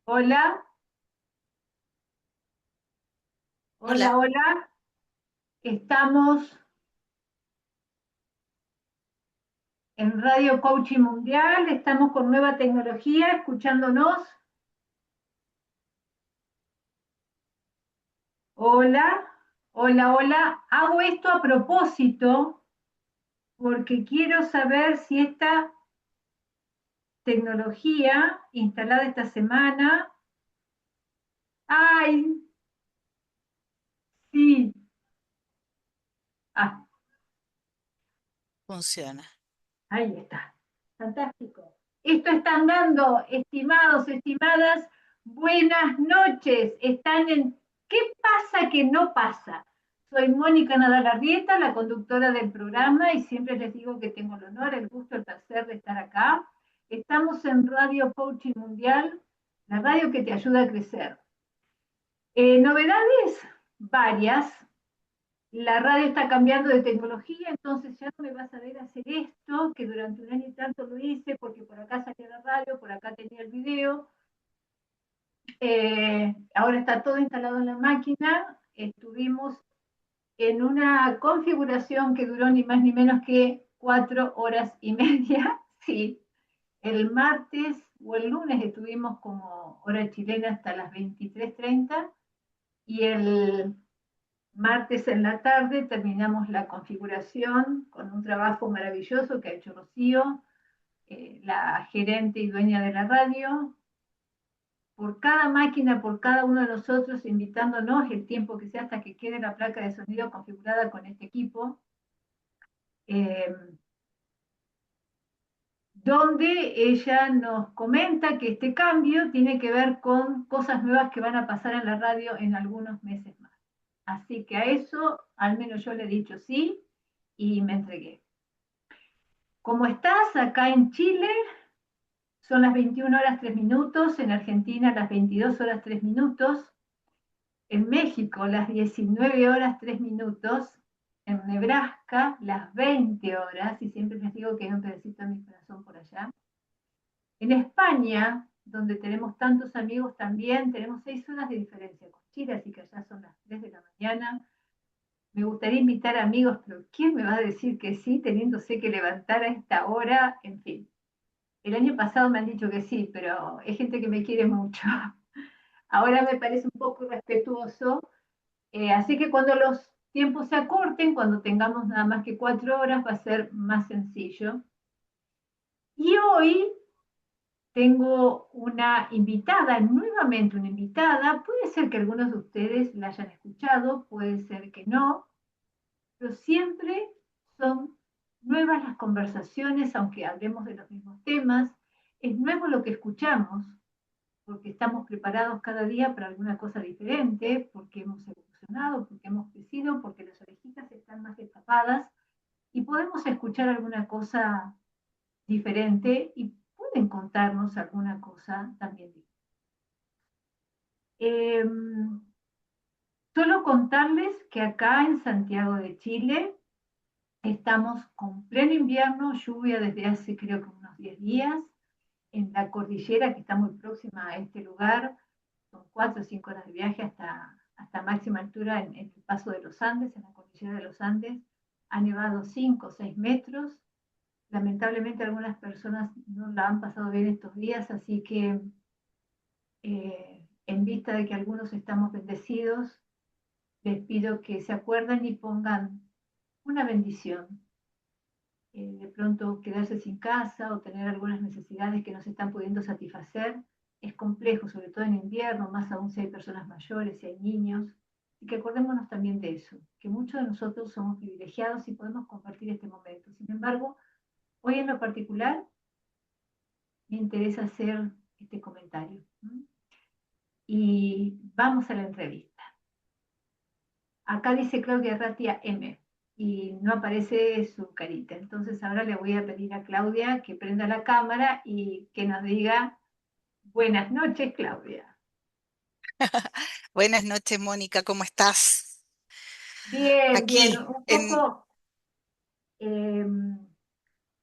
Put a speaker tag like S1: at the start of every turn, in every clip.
S1: Hola,
S2: Hola,
S1: hola, hola. Estamos en Radio Coaching Mundial, estamos con nueva tecnología, escuchándonos. Hola, hola, hola. Hago esto a propósito porque quiero saber si esta tecnología instalada esta semana. ¡Ay! Sí. Ah,
S2: funciona.
S1: ahí está. Fantástico. Esto están dando, estimados, estimadas, buenas noches. Están en ¿Qué pasa que no pasa? Soy Mónica Nadal Arrieta, la conductora del programa, y siempre les digo que tengo el honor, el gusto, el placer de estar acá. Estamos en Radio Coaching Mundial, la radio que te ayuda a crecer. Novedades varias. La radio está cambiando de tecnología, entonces ya no me vas a ver hacer esto, que durante un año y tanto lo hice, porque por acá salía la radio, por acá tenía el video. Ahora está todo instalado en la máquina. Estuvimos en una configuración que duró ni más ni menos que 4 horas y media. Sí, el martes o el lunes estuvimos como hora chilena hasta las 23:30 y el martes en la tarde terminamos la configuración con un trabajo maravilloso que ha hecho Rocío, la gerente y dueña de la radio, por cada máquina, por cada uno de nosotros, invitándonos el tiempo que sea hasta que quede la placa de sonido configurada con este equipo, eh, donde ella nos comenta que este cambio tiene que ver con cosas nuevas que van a pasar en la radio en algunos meses más. Así que a eso, al menos yo le he dicho sí y me entregué. ¿Cómo estás acá en Chile? Son las 21 horas 3 minutos, en Argentina las 22 horas 3 minutos, en México las 19 horas 3 minutos, en Nebraska las 20 horas, y siempre les digo que hay un pedacito de mi corazón por allá. En España, donde tenemos tantos amigos también, tenemos 6 horas de diferencia con Chile, así que allá son las 3 de la mañana. Me gustaría invitar amigos, pero ¿quién me va a decir que sí, teniéndose que levantar a esta hora? En fin. El año pasado me han dicho que sí, pero es gente que me quiere mucho. Ahora me parece un poco irrespetuoso. Así que cuando los tiempos se acorten, cuando tengamos nada más que 4 horas, va a ser más sencillo. Y hoy tengo una invitada, nuevamente una invitada. Puede ser que algunos de ustedes la hayan escuchado, puede ser que no, pero siempre son nuevas las conversaciones, aunque hablemos de los mismos temas. Es nuevo lo que escuchamos, porque estamos preparados cada día para alguna cosa diferente, porque hemos evolucionado, porque hemos crecido, porque las orejitas están más destapadas y podemos escuchar alguna cosa diferente y pueden contarnos alguna cosa también diferente. Eh, Solo contarles que acá en Santiago de Chile estamos con pleno invierno, lluvia desde hace creo que unos 10 días, en la cordillera que está muy próxima a este lugar. Son 4 o 5 horas de viaje hasta máxima altura en el paso de los Andes, en la cordillera de los Andes. Ha nevado 5 o 6 metros. Lamentablemente algunas personas no la han pasado bien estos días, así que en vista de que algunos estamos bendecidos, les pido que se acuerden y pongan una bendición. De pronto quedarse sin casa o tener algunas necesidades que no se están pudiendo satisfacer es complejo, sobre todo en invierno, más aún si hay personas mayores, si hay niños. Y que acordémonos también de eso, que muchos de nosotros somos privilegiados y podemos compartir este momento. Sin embargo, hoy en lo particular me interesa hacer este comentario. Y vamos a la entrevista. Acá dice Claudia Ratia M y no aparece su carita. Entonces ahora le voy a pedir a Claudia que prenda la cámara y que nos diga buenas noches, Claudia.
S2: Buenas noches, Mónica, ¿cómo estás?
S1: Bien, bien,
S2: Aquí,
S1: un
S2: en...
S1: poco eh,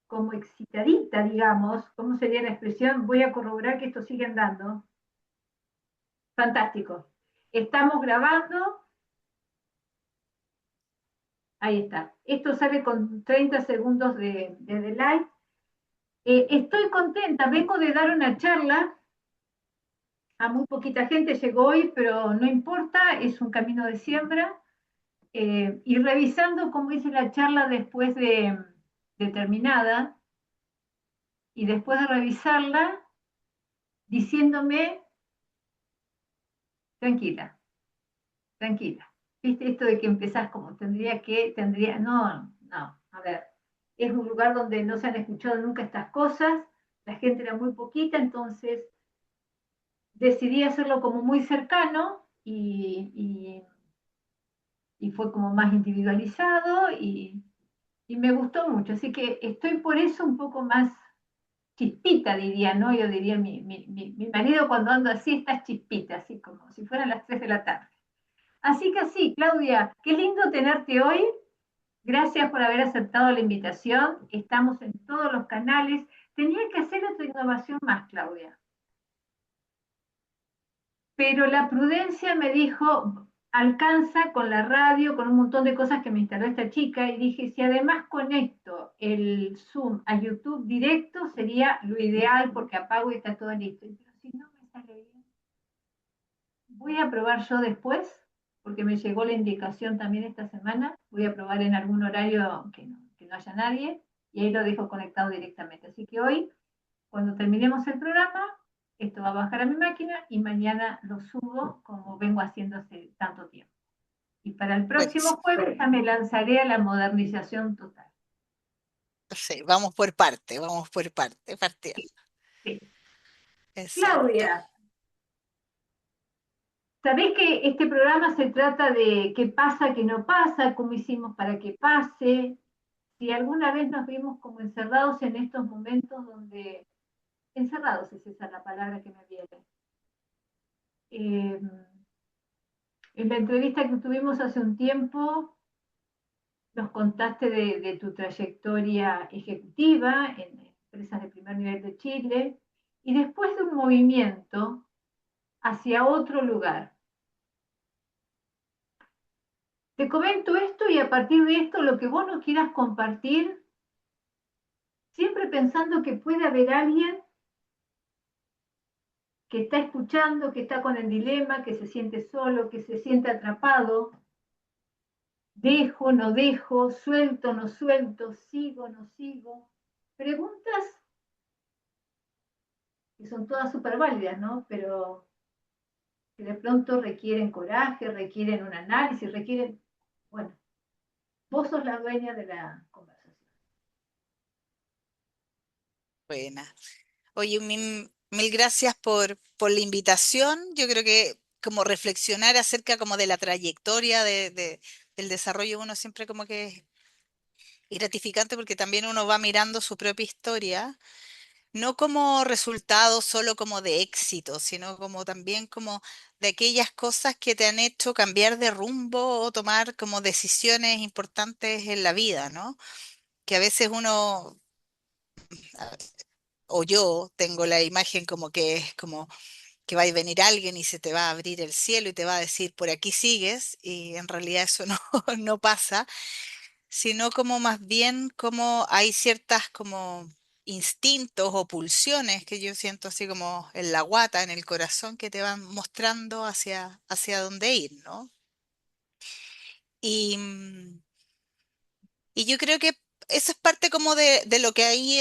S1: como excitadita, digamos. ¿Cómo sería la expresión? Voy a corroborar que esto sigue andando. Fantástico. Estamos grabando. Ahí está. Esto sale con 30 segundos de delay. Estoy contenta. Vengo de dar una charla a muy poquita gente. Llegó hoy, pero no importa. Es un camino de siembra. Y revisando cómo hice la charla después de terminada, y después de revisarla, diciéndome, tranquila, tranquila. ¿Viste esto de que empezás como no, a ver, es un lugar donde no se han escuchado nunca estas cosas, la gente era muy poquita, entonces decidí hacerlo como muy cercano y fue como más individualizado y me gustó mucho, así que estoy por eso un poco más chispita, diría, ¿no? Yo diría, mi marido cuando ando así está chispita, así como si fueran las 3 de la tarde. Así que sí, Claudia, qué lindo tenerte hoy. Gracias por haber aceptado la invitación. Estamos en todos los canales. Tenía que hacer otra innovación más, Claudia. Pero la prudencia me dijo, alcanza con la radio, con un montón de cosas que me instaló esta chica, y dije, si además conecto el Zoom a YouTube directo, sería lo ideal porque apago y está todo listo. Pero si no me sale bien, voy a probar yo después, porque me llegó la indicación también esta semana, voy a probar en algún horario que no haya nadie, y ahí lo dejo conectado directamente. Así que hoy, cuando terminemos el programa, esto va a bajar a mi máquina y mañana lo subo como vengo haciendo hace tanto tiempo. Y para el próximo
S2: Buenísimo.
S1: jueves ya me lanzaré a la modernización total.
S2: Sí, vamos por parte, partiendo.
S1: Sí, sí.
S2: Exacto.
S1: Claudia, ¿sabés que este programa se trata de qué pasa, qué no pasa, cómo hicimos para que pase? Si alguna vez nos vimos como encerrados en estos momentos donde, encerrados es esa la palabra que me viene. Eh, en la entrevista que tuvimos hace un tiempo, nos contaste de tu trayectoria ejecutiva en empresas de primer nivel de Chile y después de un movimiento hacia otro lugar. Te comento esto y a partir de esto lo que vos nos quieras compartir, siempre pensando que puede haber alguien que está escuchando, que está con el dilema, que se siente solo, que se siente atrapado, dejo, no dejo, suelto, no suelto, sigo, no sigo. Preguntas que son todas súper válidas, ¿no? Pero que de pronto requieren coraje, requieren un análisis, requieren, bueno, vos sos la dueña de la conversación.
S2: Buena. Oye, mil gracias por la invitación. Yo creo que como reflexionar acerca como de la trayectoria del desarrollo, uno siempre como que es gratificante porque también uno va mirando su propia historia, no como resultado solo como de éxito, sino como también como de aquellas cosas que te han hecho cambiar de rumbo o tomar como decisiones importantes en la vida, ¿no? Que a veces uno, a- o yo tengo la imagen como que es como que va a venir alguien y se te va a abrir el cielo y te va a decir, por aquí sigues, y en realidad eso no, no pasa, sino como más bien como hay ciertas como instintos o pulsiones que yo siento así como en la guata, en el corazón, que te van mostrando hacia dónde ir, ¿no? Y, y yo creo que eso es parte como de lo que ahí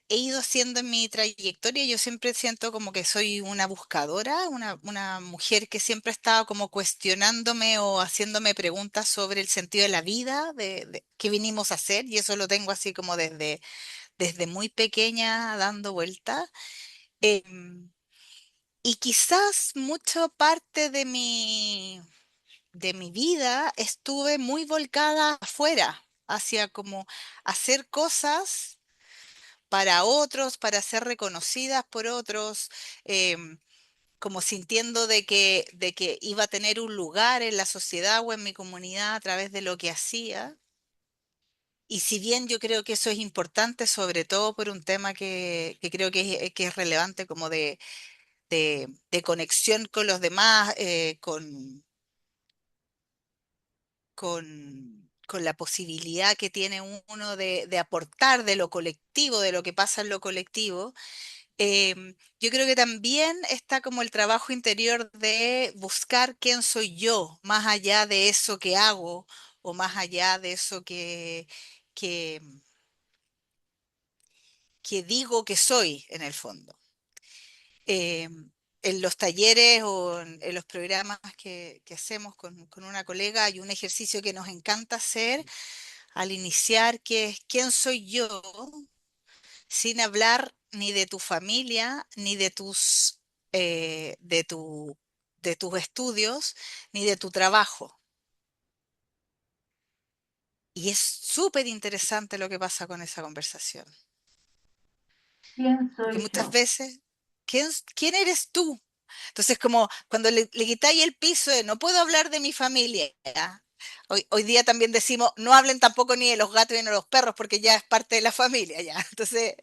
S2: he ido haciendo en mi trayectoria. Yo siempre siento como que soy una buscadora, una mujer que siempre ha estado como cuestionándome o haciéndome preguntas sobre el sentido de la vida, de qué vinimos a hacer, y eso lo tengo así como desde muy pequeña dando vuelta. Em, y quizás mucha parte de mi vida estuve muy volcada afuera, hacia como hacer cosas para otros, para ser reconocidas por otros, em, como sintiendo de que iba a tener un lugar en la sociedad o en mi comunidad a través de lo que hacía. Y si bien yo creo que eso es importante, sobre todo por un tema que creo que es relevante, como de conexión con los demás, con la posibilidad que tiene uno de aportar de lo colectivo, de lo que pasa en lo colectivo. Yo creo que también está como el trabajo interior de buscar quién soy yo, más allá de eso que hago o más allá de eso que, que digo que soy en el fondo. En los talleres o en los programas que hacemos con una colega hay un ejercicio que nos encanta hacer al iniciar, que es quién soy yo, sin hablar ni de tu familia, ni de eh, de tu, de tus estudios, ni de tu trabajo. Y es súper interesante lo que pasa con esa conversación,
S1: ¿Quién
S2: porque
S1: soy
S2: muchas
S1: yo?
S2: veces, ¿quién eres tú? Entonces, como cuando le quitáis el piso de no puedo hablar de mi familia. Hoy día también decimos, no hablen tampoco ni de los gatos ni de los perros, porque ya es parte de la familia, ya. Entonces,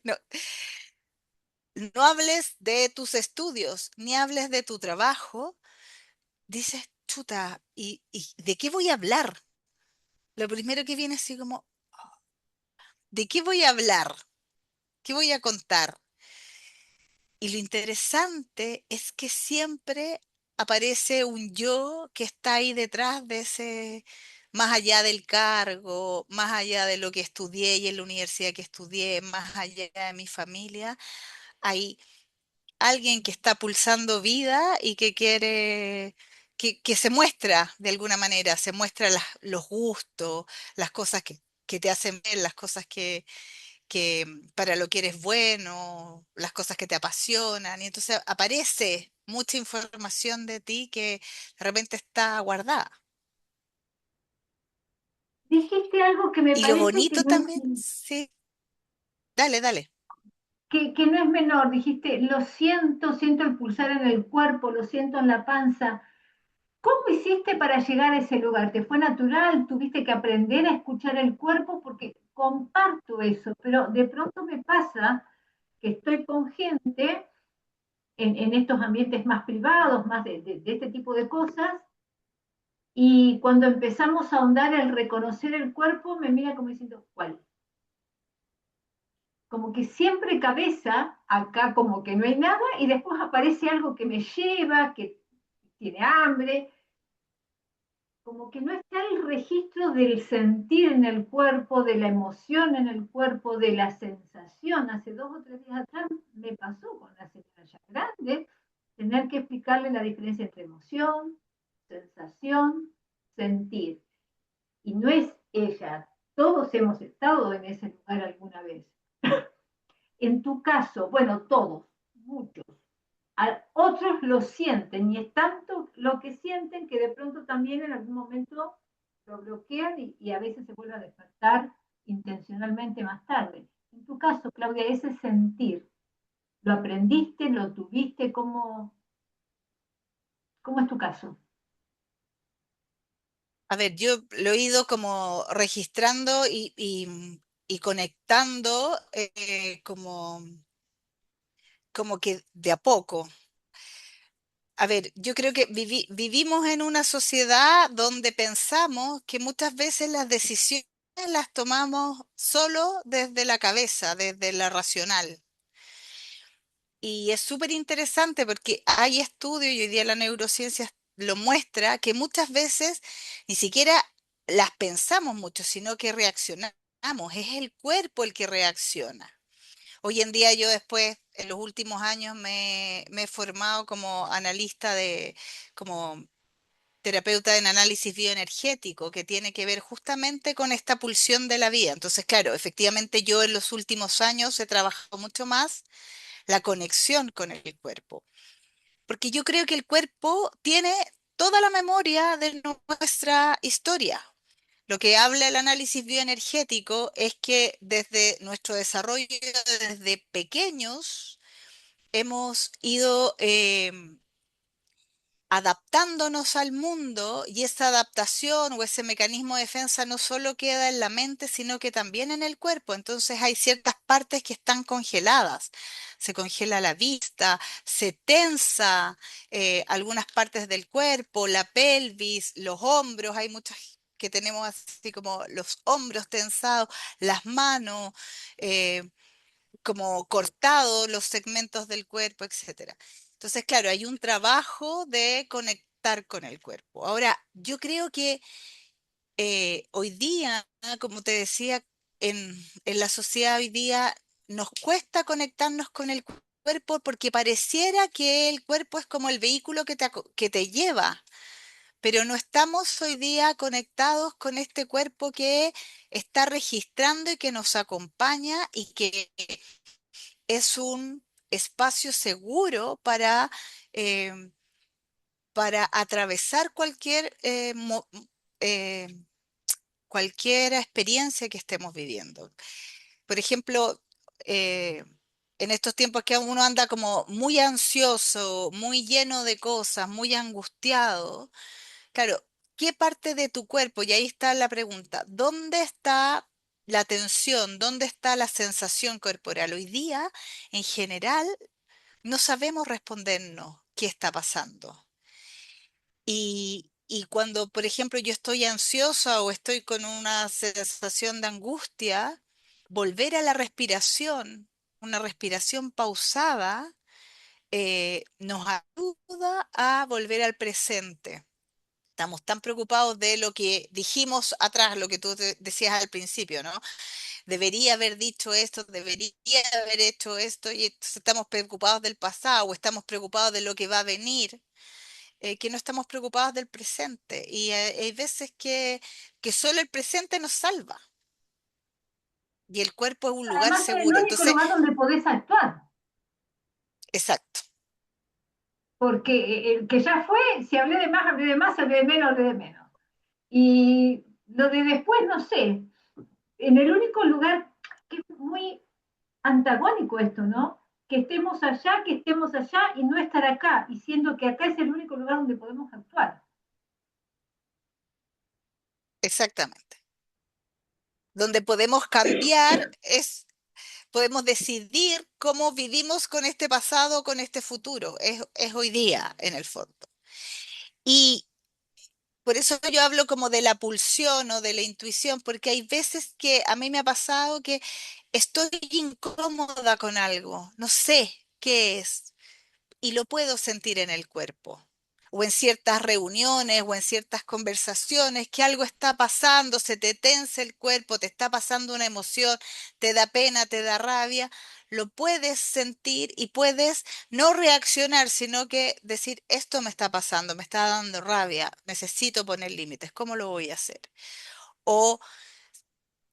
S2: no hables de tus estudios, ni hables de tu trabajo. Dices, chuta, ¿y de qué voy a hablar? Lo primero que viene así como, ¿de qué voy a hablar? ¿Qué voy a contar? Y lo interesante es que siempre aparece un yo que está ahí detrás de ese, más allá del cargo, más allá de lo que estudié y en la universidad que estudié, más allá de mi familia, hay alguien que está pulsando vida y que quiere, que se muestra de alguna manera, se muestra los gustos, las cosas que te hacen ver, las cosas que para lo que eres bueno, las cosas que te apasionan, y entonces aparece mucha información de ti que de repente está guardada.
S1: Dijiste algo que me
S2: Y lo
S1: parece que
S2: bonito
S1: no
S2: también,
S1: es,
S2: sí, dale, dale.
S1: que no es menor. Dijiste, lo siento, siento el pulsar en el cuerpo, lo siento en la panza. ¿Cómo hiciste para llegar a ese lugar? ¿Te fue natural? ¿Tuviste que aprender a escuchar el cuerpo? Porque comparto eso, pero de pronto me pasa que estoy con gente en estos ambientes más privados, más de este tipo de cosas, y cuando empezamos a ahondar el reconocer el cuerpo, me mira como diciendo, ¿cuál? Como que siempre cabeza, acá como que no hay nada, y después aparece algo que me lleva, que tiene hambre, como que no está el registro del sentir en el cuerpo, de la emoción en el cuerpo, de la sensación. Hace 2 o 3 días atrás me pasó con la señora ya grande, tener que explicarle la diferencia entre emoción, sensación, sentir. Y no es ella, todos hemos estado en ese lugar alguna vez. En tu caso, bueno, todos, muchos, otros lo sienten y es tanto lo que sienten que de pronto también en algún momento lo bloquean y a veces se vuelve a despertar intencionalmente más tarde. En tu caso, Claudia, ese sentir, ¿lo aprendiste, lo tuviste? ¿Cómo es tu caso?
S2: A ver, yo lo he ido como registrando y conectando como que de a poco. A ver, yo creo que vivimos en una sociedad donde pensamos que muchas veces las decisiones las tomamos solo desde la cabeza, desde la racional. Y es súper interesante porque hay estudios y hoy día la neurociencia lo muestra que muchas veces ni siquiera las pensamos mucho, sino que reaccionamos. Es el cuerpo el que reacciona. Hoy en día yo después, en los últimos años, me he formado como analista como terapeuta en análisis bioenergético, que tiene que ver justamente con esta pulsión de la vida. Entonces, claro, efectivamente yo en los últimos años he trabajado mucho más la conexión con el cuerpo, porque yo creo que el cuerpo tiene toda la memoria de nuestra historia. Lo que habla el análisis bioenergético es que desde nuestro desarrollo, desde pequeños, hemos ido adaptándonos al mundo y esa adaptación o ese mecanismo de defensa no solo queda en la mente, sino que también en el cuerpo. Entonces hay ciertas partes que están congeladas. Se congela la vista, se tensa algunas partes del cuerpo, la pelvis, los hombros. Hay muchas que tenemos así como los hombros tensados, las manos. Como cortado los segmentos del cuerpo, etcétera. Entonces, claro, hay un trabajo de conectar con el cuerpo. Ahora, yo creo que hoy día, como te decía, en la sociedad hoy día nos cuesta conectarnos con el cuerpo porque pareciera que el cuerpo es como el vehículo que te lleva, pero no estamos hoy día conectados con este cuerpo que está registrando y que nos acompaña y que es un espacio seguro eh, para atravesar eh, cualquier experiencia que estemos viviendo. Por ejemplo, eh, en estos tiempos que uno anda como muy ansioso, muy lleno de cosas, muy angustiado, claro, ¿qué parte de tu cuerpo? Y ahí está la pregunta, ¿dónde está la tensión? ¿Dónde está la sensación corporal? Hoy día, en general, no sabemos respondernos qué está pasando. Y cuando, por ejemplo, yo estoy ansiosa o estoy con una sensación de angustia, volver a la respiración, una respiración pausada, nos ayuda a volver al presente. Estamos tan preocupados de lo que dijimos atrás, lo que tú decías al principio, ¿no? Debería haber dicho esto, debería haber hecho esto, y entonces estamos preocupados del pasado o estamos preocupados de lo que va a venir, que no estamos preocupados del presente. Y hay veces que solo el presente nos salva y el cuerpo es un lugar
S1: Además, es el
S2: seguro.
S1: único
S2: Entonces,
S1: lugar donde podés actuar,
S2: exacto,
S1: porque el que ya fue, si hablé de más, hablé de más, si hablé de menos, hablé de menos. Y lo de después, no sé, en el único lugar que es muy antagónico esto, ¿no? Que estemos allá y no estar acá, y siendo que acá es el único lugar donde podemos actuar.
S2: exactamente. Donde podemos cambiar podemos decidir cómo vivimos con este pasado, con este futuro. Es hoy día, en el fondo. Y por eso yo hablo como de la pulsión o de la intuición, porque hay veces que a mí me ha pasado que estoy incómoda con algo, no sé qué es, y lo puedo sentir en el cuerpo. O en ciertas reuniones o en ciertas conversaciones, que algo está pasando, se te tensa el cuerpo, te está pasando una emoción, te da pena, te da rabia, lo puedes sentir y puedes no reaccionar, sino que decir, esto me está pasando, me está dando rabia, necesito poner límites, ¿cómo lo voy a hacer? O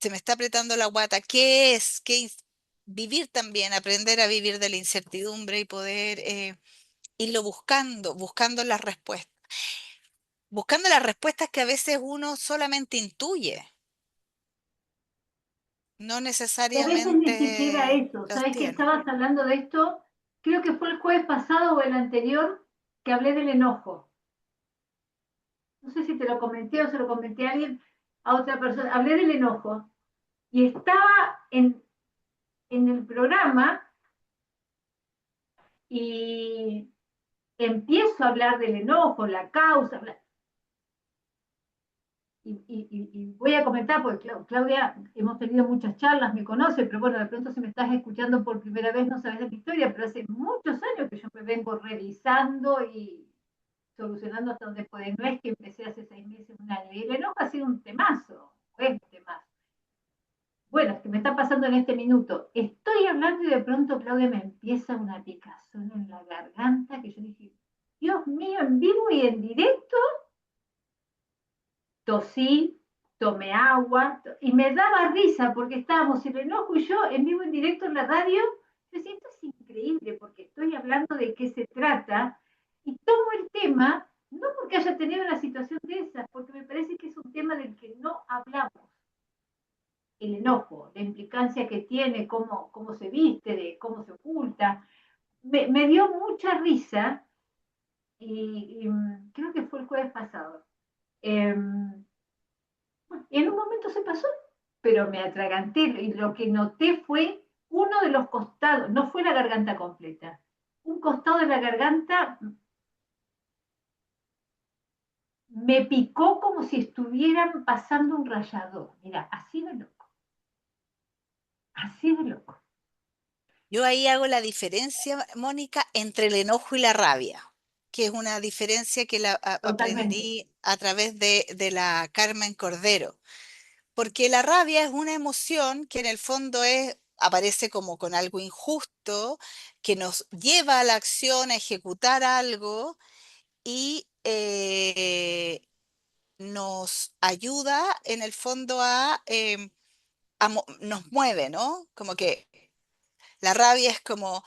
S2: se me está apretando la guata, ¿qué es? Vivir también, aprender a vivir de la incertidumbre y poder irlo buscando las respuestas que a veces uno solamente intuye, no
S1: Y a veces ni siquiera
S2: necesariamente
S1: eso.
S2: los
S1: ¿Sabes que
S2: tiene.
S1: estabas hablando de esto? Creo que fue el jueves pasado o el anterior que hablé del enojo. No sé si te lo comenté o se lo comenté a alguien, a otra persona. Hablé del enojo y estaba en el programa y empiezo a hablar del enojo, la causa, y voy a comentar, porque Claudia, hemos tenido muchas charlas, me conoce, pero bueno, de pronto si me estás escuchando por primera vez no sabes de mi historia, pero hace muchos años que yo me vengo revisando y solucionando hasta donde puede. No es que empecé hace 6 meses, un año. Y el enojo ha sido un temazo, es un temazo. Bueno, es que me está pasando en este minuto. Estoy hablando y de pronto Claudia me empieza una picazón en la garganta que yo dije, Dios mío, en vivo y en directo, tosí, tomé agua y me daba risa porque estábamos el enojo y yo en vivo en directo en la radio. Yo decía, esto es increíble porque estoy hablando de qué se trata y tomo el tema, no porque haya tenido una situación de esas, porque me parece que es un tema del que no hablamos. El enojo, la implicancia que tiene, cómo se viste, de cómo se oculta. Me dio mucha risa creo que fue el jueves pasado. Em, y en un momento se pasó, pero me atraganté y lo que noté fue uno de los costados, no fue la garganta completa, un costado de la garganta me picó como si estuvieran pasando un rallador. Mira, así de loco,
S2: Yo ahí hago la diferencia, Mónica, entre el enojo y la rabia, que es una diferencia que
S1: totalmente.
S2: aprendí a través de la Carmen Cordero, porque la rabia es una emoción que en el fondo aparece como con algo injusto, que nos lleva a la acción, a ejecutar algo y nos ayuda en el fondo nos mueve, ¿no? Como que la rabia es como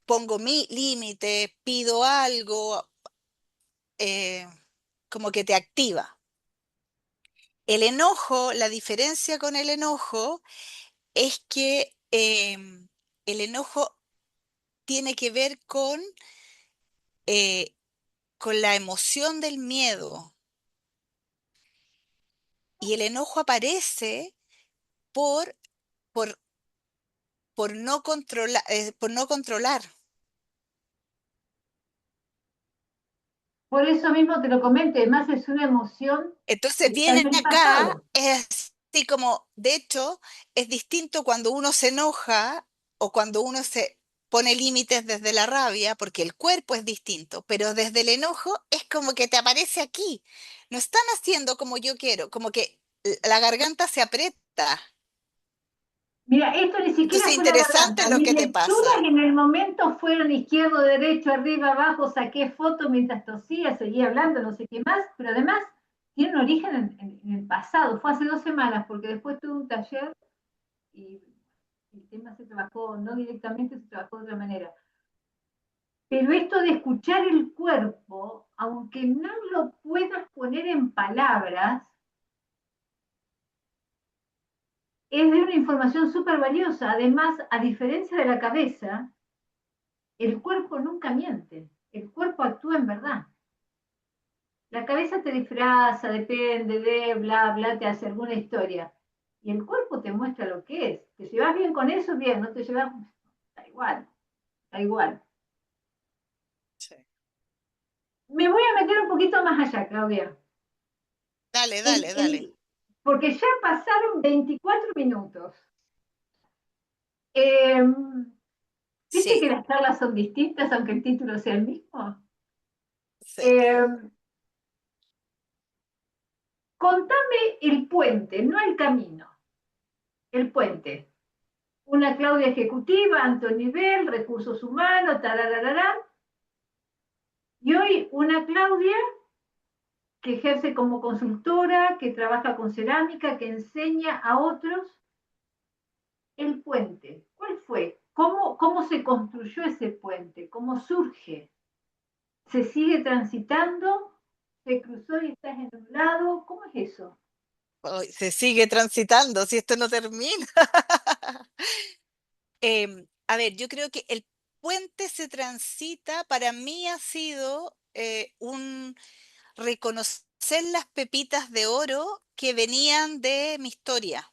S2: pongo mi límite, pido algo, eh, como que te activa. El enojo, la diferencia con el enojo es que el enojo tiene que ver eh, con la emoción del miedo y el enojo aparece por, por, por no controlar.
S1: Por eso mismo te lo comento, además es una emoción
S2: Entonces
S1: que está en
S2: viene
S1: el
S2: acá,
S1: pasado.
S2: es así como, de hecho, es distinto cuando uno se enoja o cuando uno se pone límites desde la rabia, porque el cuerpo es distinto, pero desde el enojo es como que te aparece aquí. No están haciendo como yo quiero, como que la garganta se aprieta.
S1: Mira, esto ni siquiera
S2: Entonces,
S1: fue la
S2: interesante
S1: garganta.
S2: lo
S1: Mis
S2: que te
S1: lecturas
S2: pasa.
S1: en el momento fueron izquierdo, derecho, arriba, abajo, saqué fotos mientras tosía, seguía hablando, no sé qué más, pero además tiene un origen en el pasado. Fue hace 2 semanas, porque después tuve un taller y el tema se trabajó, no directamente, se trabajó de otra manera. Pero esto de escuchar el cuerpo, aunque no lo puedas poner en palabras, es de una información súper valiosa. Además, a diferencia de la cabeza, el cuerpo nunca miente, el cuerpo actúa en verdad. La cabeza te disfraza, depende de bla, bla, te hace alguna historia. Y el cuerpo te muestra lo que es. ¿Te llevas bien con eso? Bien, no te llevas, da igual, da igual.
S2: Sí.
S1: Me voy a meter un poquito más allá, Claudia.
S2: Dale,
S1: El-
S2: dale, dale.
S1: el- Porque ya pasaron 24 minutos. Eh, ¿Viste
S2: Sí,
S1: que las charlas son distintas, aunque el título sea el mismo?
S2: sí.
S1: Eh, Contame el puente, no el camino, el puente. Una Claudia ejecutiva, alto nivel, recursos humanos, tarararán, y hoy una Claudia que ejerce como consultora, que trabaja con cerámica, que enseña a otros el puente. ¿Cuál fue? ¿Cómo se construyó ese puente? ¿Cómo surge? ¿Se sigue transitando? ¿Se cruzó y estás en un lado? ¿Cómo es eso?
S2: Hoy se sigue transitando, si esto no termina. A ver, yo creo que el puente se transita, para mí ha sido un reconocer las pepitas de oro que venían de mi historia.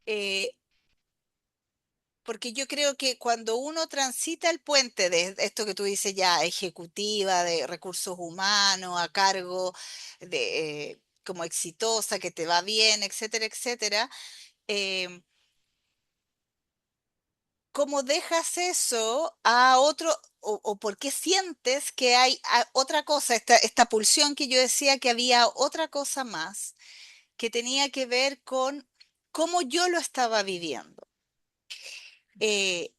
S2: Eh, Porque yo creo que cuando uno transita el puente de esto que tú dices ya, ejecutiva, de recursos humanos, a cargo de como exitosa, que te va bien, etcétera, etcétera, em, ¿cómo dejas eso a otro, o por qué sientes que hay otra cosa, esta pulsión que yo decía que había otra cosa más que tenía que ver con cómo yo lo estaba viviendo? Eh,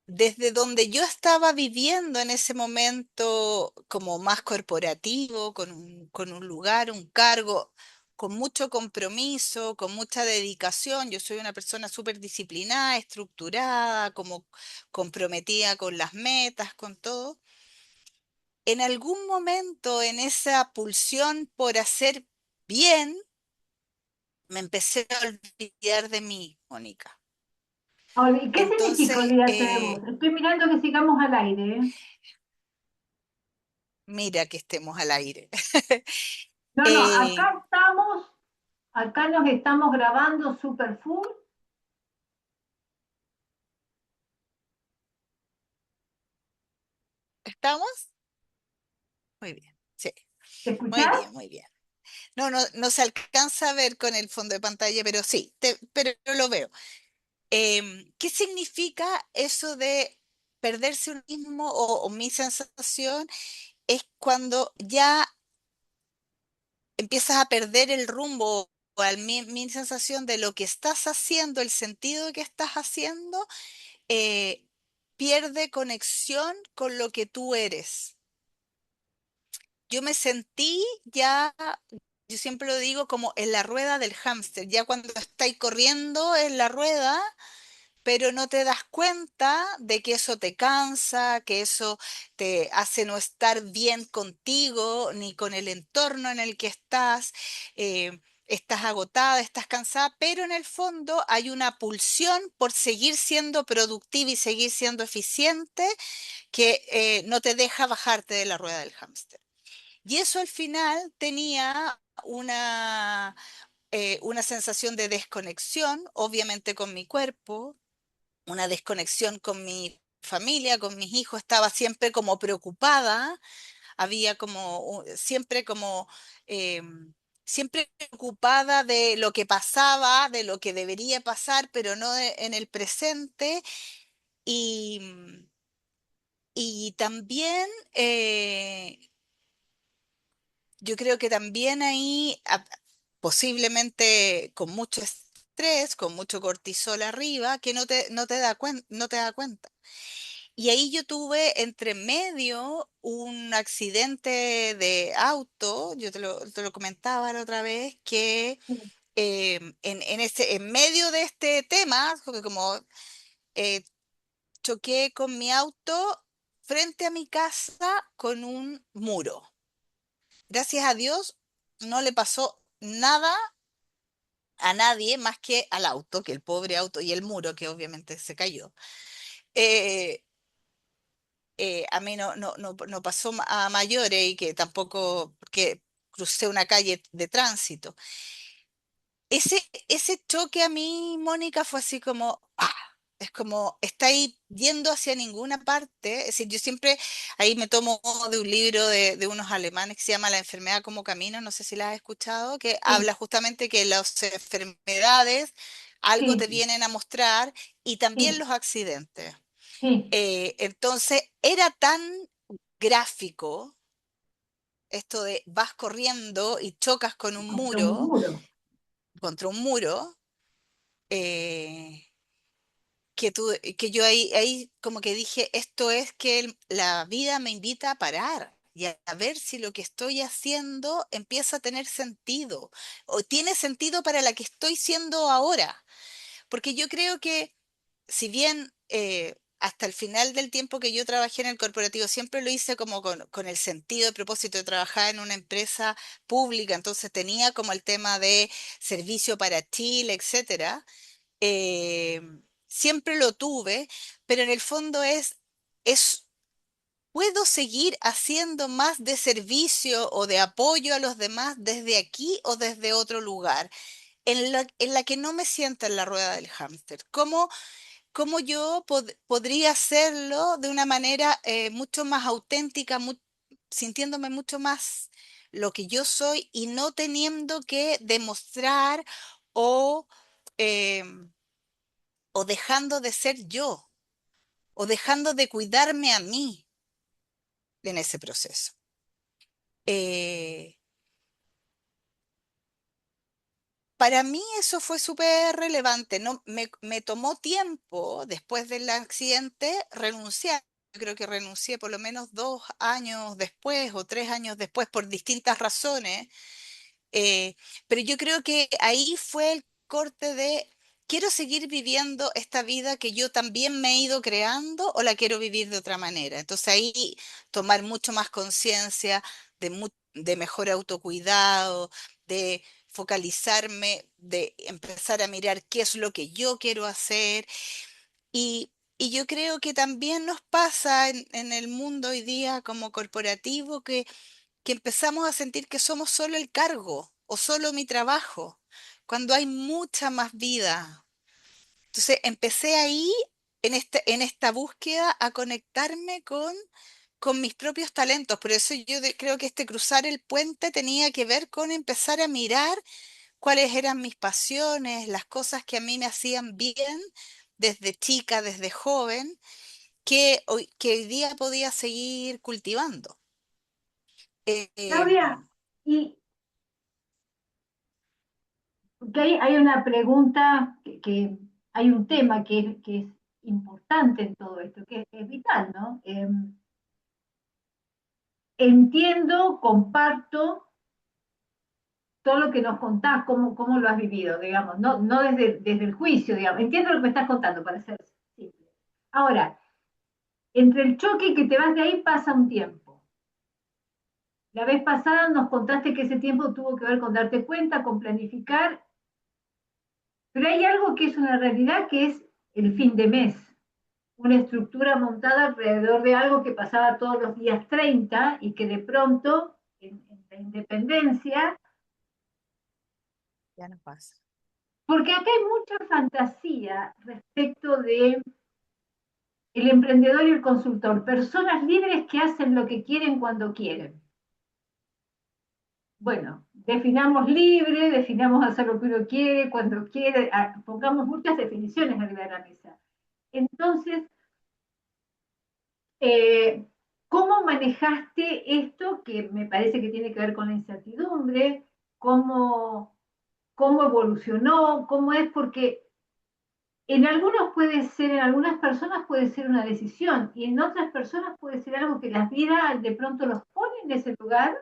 S2: Desde donde yo estaba viviendo en ese momento como más corporativo, con un lugar, un cargo, con mucho compromiso, con mucha dedicación. Yo soy una persona súper disciplinada, estructurada, como comprometida con las metas, con todo. En algún momento en esa pulsión por hacer bien, me empecé a olvidar de mí, Mónica.
S1: Oli, ¿qué significa
S2: Entonces,
S1: olvídate de vos? Estoy mirando que sigamos al aire, ¿eh?
S2: mira que estemos al aire.
S1: No, no,
S2: Eh,
S1: acá nos estamos grabando super full.
S2: ¿Estamos? Muy bien, sí,
S1: ¿Te
S2: muy
S1: escuchás?
S2: bien, muy bien. No, no, no se alcanza a ver con el fondo de pantalla, pero sí, pero lo veo. ¿Qué significa eso de perderse uno mismo o mi sensación es cuando ya empiezas a perder el rumbo o mi sensación de lo que estás haciendo, el sentido que estás haciendo, eh, pierde conexión con lo que tú eres. Yo me sentí ya, yo siempre lo digo como en la rueda del hámster, ya cuando estáis corriendo en la rueda, pero no te das cuenta de que eso te cansa, que eso te hace no estar bien contigo ni con el entorno en el que estás. Estás agotada, estás cansada, pero en el fondo hay una pulsión por seguir siendo productiva y seguir siendo eficiente que no te deja bajarte de la rueda del hámster. Y eso al final tenía una sensación de desconexión, obviamente con mi cuerpo, una desconexión con mi familia, con mis hijos, estaba siempre como preocupada, había como siempre como siempre preocupada de lo que pasaba, de lo que debería pasar, pero no en el presente. Y, y también yo creo que también ahí, posiblemente con mucho estrés, con mucho cortisol arriba, que no te da cuenta. Y ahí yo tuve entre medio un accidente de auto, yo te lo comentaba la otra vez, que en medio de este tema, porque como eh, choqué con mi auto frente a mi casa con un muro. Gracias a Dios no le pasó nada a nadie más que al auto, que el pobre auto y el muro, que obviamente se cayó. Eh, a mí no pasó a mayores y que tampoco, porque crucé una calle de tránsito. Ese choque a mí, Mónica, fue así como, ¡ah! Es como, está ahí yendo hacia ninguna parte. Es decir, yo siempre ahí me tomo de un libro de unos alemanes que se llama La enfermedad como camino, no sé si la has escuchado, que
S1: Sí,
S2: habla justamente que las enfermedades algo te
S1: sí,
S2: vienen a mostrar y también
S1: sí,
S2: los accidentes.
S1: sí.
S2: Entonces, era tan gráfico esto de vas corriendo y chocas con un
S1: Contra un
S2: muro,
S1: muro.
S2: contra un muro, eh, que yo ahí como que dije, esto es que la vida me invita a parar y a ver si lo que estoy haciendo empieza a tener sentido o tiene sentido para la que estoy siendo ahora. Porque yo creo que si bien hasta el final del tiempo que yo trabajé en el corporativo, siempre lo hice como con el sentido de propósito de trabajar en una empresa pública, entonces tenía como el tema de servicio para Chile, etcétera. eh, Siempre lo tuve, pero en el fondo es, ¿puedo seguir haciendo más de servicio o de apoyo a los demás desde aquí o desde otro lugar? En la que no me sienta en la rueda del hámster. ¿Cómo yo podría hacerlo de una manera mucho más auténtica, sintiéndome mucho más lo que yo soy y no teniendo que demostrar o, em, o dejando de ser yo o dejando de cuidarme a mí en ese proceso? Eh, Para mí eso fue súper relevante. No, me tomó tiempo después del accidente renunciar. Yo creo que renuncié por lo menos 2 años después o 3 años después por distintas razones. eh, pero yo creo que ahí fue el corte de, ¿quiero seguir viviendo esta vida que yo también me he ido creando o la quiero vivir de otra manera? Entonces ahí tomar mucho más conciencia de mejor autocuidado, de focalizarme, de empezar a mirar qué es lo que yo quiero hacer. Y yo creo que también nos pasa en el mundo hoy día como corporativo que empezamos a sentir que somos solo el cargo o solo mi trabajo, cuando hay mucha más vida. Entonces empecé ahí en esta búsqueda a conectarme con mis propios talentos. Por eso creo que este cruzar el puente tenía que ver con empezar a mirar cuáles eran mis pasiones, las cosas que a mí me hacían bien desde chica, desde joven, que hoy día podía seguir cultivando.
S1: Claudia,
S2: Em,
S1: y que hay una pregunta, hay un tema que es importante en todo esto, que es vital, ¿no? Entiendo, comparto todo lo que nos contás, cómo lo has vivido, digamos, no desde el juicio, digamos. Entiendo lo que me estás contando, para ser simple. Ahora, entre el choque y que te vas de ahí pasa un tiempo. La vez pasada nos contaste que ese tiempo tuvo que ver con darte cuenta, con planificar, pero hay algo que es una realidad que es el fin de mes, una estructura montada alrededor de algo que pasaba todos los días 30 y que de pronto, en la independencia,
S2: ya no pasa.
S1: porque acá hay mucha fantasía respecto de el emprendedor y el consultor, personas libres que hacen lo que quieren cuando quieren. Bueno, definamos libre, definamos hacer lo que uno quiere, cuando quiere, pongamos muchas definiciones arriba de la mesa. Entonces, eh, ¿cómo manejaste esto que me parece que tiene que ver con la incertidumbre? ¿Cómo evolucionó? ¿Cómo es? Porque en algunos puede ser, en algunas personas puede ser una decisión y en otras personas puede ser algo que las vidas de pronto los pone en ese lugar.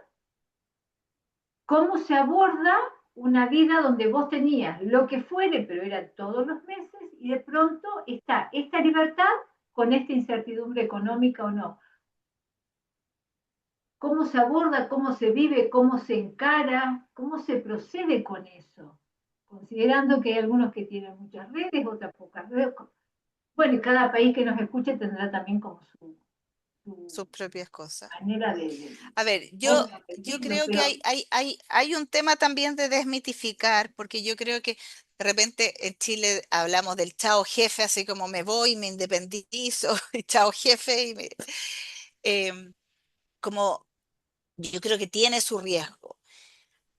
S1: ¿Cómo se aborda una vida donde vos tenías lo que fuere, pero era todos los meses y de pronto está esta libertad con esta incertidumbre económica o no? ¿Cómo se aborda, cómo se vive, cómo se encara, cómo se procede con eso? Considerando que hay algunos que tienen muchas redes, otras pocas redes. Bueno, y cada país que nos escuche tendrá también como su
S2: Sus propias cosas.
S1: manera de
S2: A ver,
S1: modo de
S2: yo
S1: aprenderlo,
S2: creo que
S1: pero
S2: hay un tema también de desmitificar, porque yo creo que de repente en Chile hablamos del chao jefe, así como me voy, me independizo, y chao jefe, em, como yo creo que tiene su riesgo.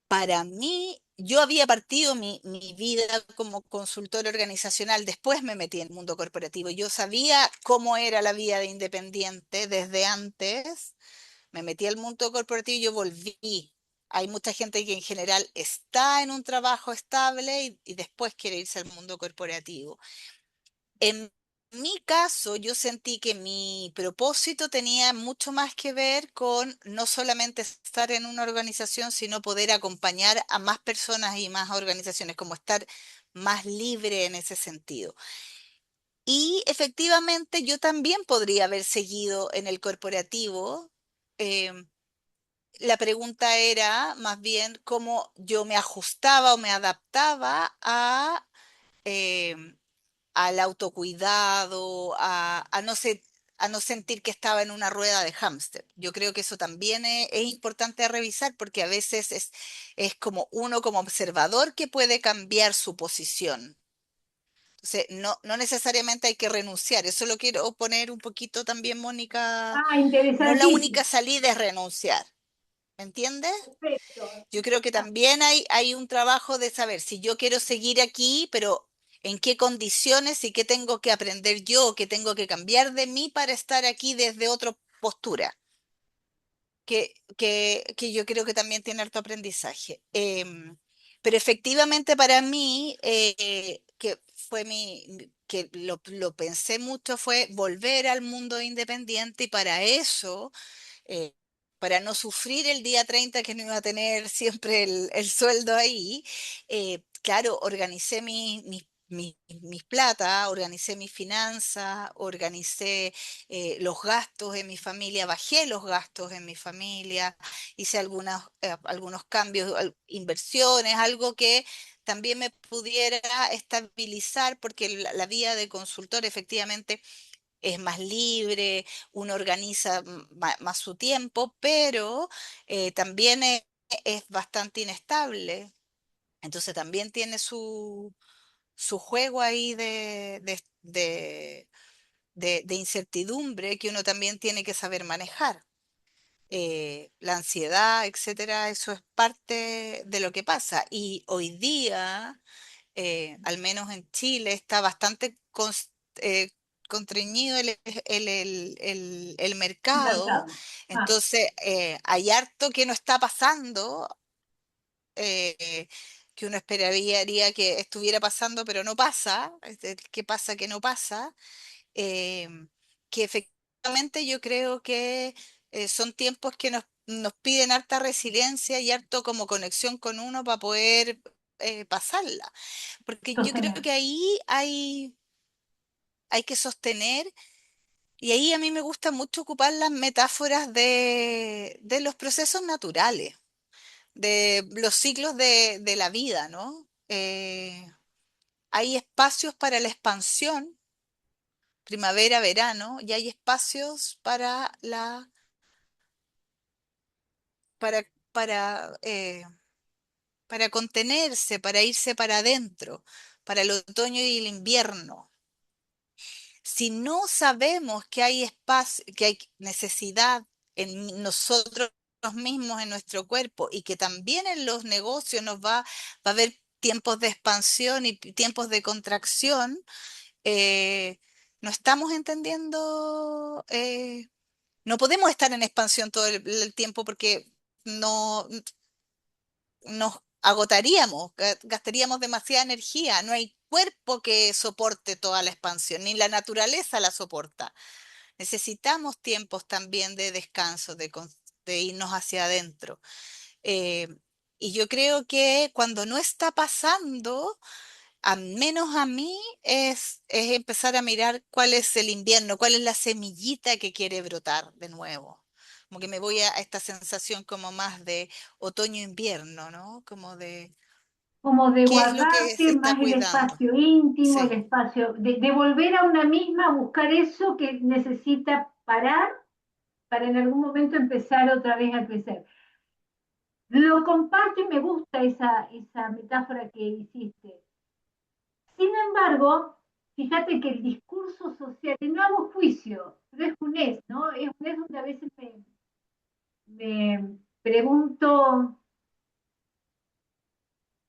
S2: Para mí, yo había partido mi vida como consultor organizacional, después me metí en el mundo corporativo. Yo sabía cómo era la vida de independiente desde antes, me metí al mundo corporativo y yo volví. Hay mucha gente que en general está en un trabajo estable y después quiere irse al mundo corporativo. En mi caso, yo sentí que mi propósito tenía mucho más que ver con no solamente estar en una organización, sino poder acompañar a más personas y más organizaciones, como estar más libre en ese sentido. Y efectivamente, yo también podría haber seguido en el corporativo. em, la pregunta era más bien cómo yo me ajustaba o me adaptaba em, al autocuidado, a no sentir que estaba en una rueda de hámster. Yo creo que eso también es importante revisar porque a veces es como uno como observador que puede cambiar su posición. Entonces, no necesariamente hay que renunciar. Eso lo quiero poner un poquito también, Mónica. No la
S1: interesantísimo,
S2: única salida es renunciar. ¿Me entiendes?
S1: perfecto.
S2: Yo creo que también hay un trabajo de saber si yo quiero seguir aquí, pero en qué condiciones y qué tengo que aprender yo, qué tengo que cambiar de mí para estar aquí desde otra postura, que yo creo que también tiene harto aprendizaje. Pero efectivamente para mí, que fue que lo pensé mucho, fue volver al mundo independiente y para eso eh, para no sufrir el día 30 que no iba a tener siempre el sueldo ahí, claro, organicé mis plata, organicé mis finanzas, organicé los gastos en mi familia, bajé los gastos en mi familia, hice algunos cambios, inversiones, algo que también me pudiera estabilizar, porque la vida de consultor efectivamente es más libre, uno organiza más, su tiempo, pero también es bastante inestable. Entonces también tiene su juego ahí de incertidumbre que uno también tiene que saber manejar. La ansiedad, etcétera, eso es parte de lo que pasa. Y hoy día, al menos en Chile, está bastante eh, constreñido el
S1: el
S2: mercado.
S1: mercado. Ah,
S2: Entonces, hay harto que no está pasando, eh, que uno esperaría que estuviera pasando, pero no pasa. ¿Qué pasa que no pasa? em, que efectivamente yo creo que son tiempos que nos piden harta resiliencia y harto como conexión con uno para poder pasarla. Porque yo creo
S1: sostener.
S2: que ahí hay que sostener, y ahí a mí me gusta mucho ocupar las metáforas de los procesos naturales, de los ciclos de la vida, ¿no? Hay espacios para la expansión primavera, verano, y hay espacios para, para, eh, para contenerse, para irse para adentro, para el otoño y el invierno. Si no sabemos que hay espacio, que hay necesidad en nosotros mismos, en nuestro cuerpo, y que también en los negocios va a haber tiempos de expansión y tiempos de contracción, eh, no estamos entendiendo. No podemos estar en expansión todo el tiempo porque no nos agotaríamos, gastaríamos demasiada energía. No hay cuerpo que soporte toda la expansión, ni la naturaleza la soporta. Necesitamos tiempos también de descanso, de irnos hacia adentro. Eh, y yo creo que cuando no está pasando, al menos a mí, es empezar a mirar cuál es el invierno, cuál es la semillita que quiere brotar de nuevo. Como que me voy a esta sensación como más de otoño-invierno, ¿no? Como de
S1: Como de
S2: qué es lo que se
S1: guardarse
S2: está
S1: más el
S2: cuidando.
S1: espacio íntimo, el
S2: Sí,
S1: espacio, de volver a una misma a buscar eso que necesita parar para en algún momento empezar otra vez a crecer. Lo comparto y me gusta esa metáfora que hiciste. Sin embargo, fíjate que el discurso social, y no hago juicio, pero es un es, ¿no? Es un es donde a veces me pregunto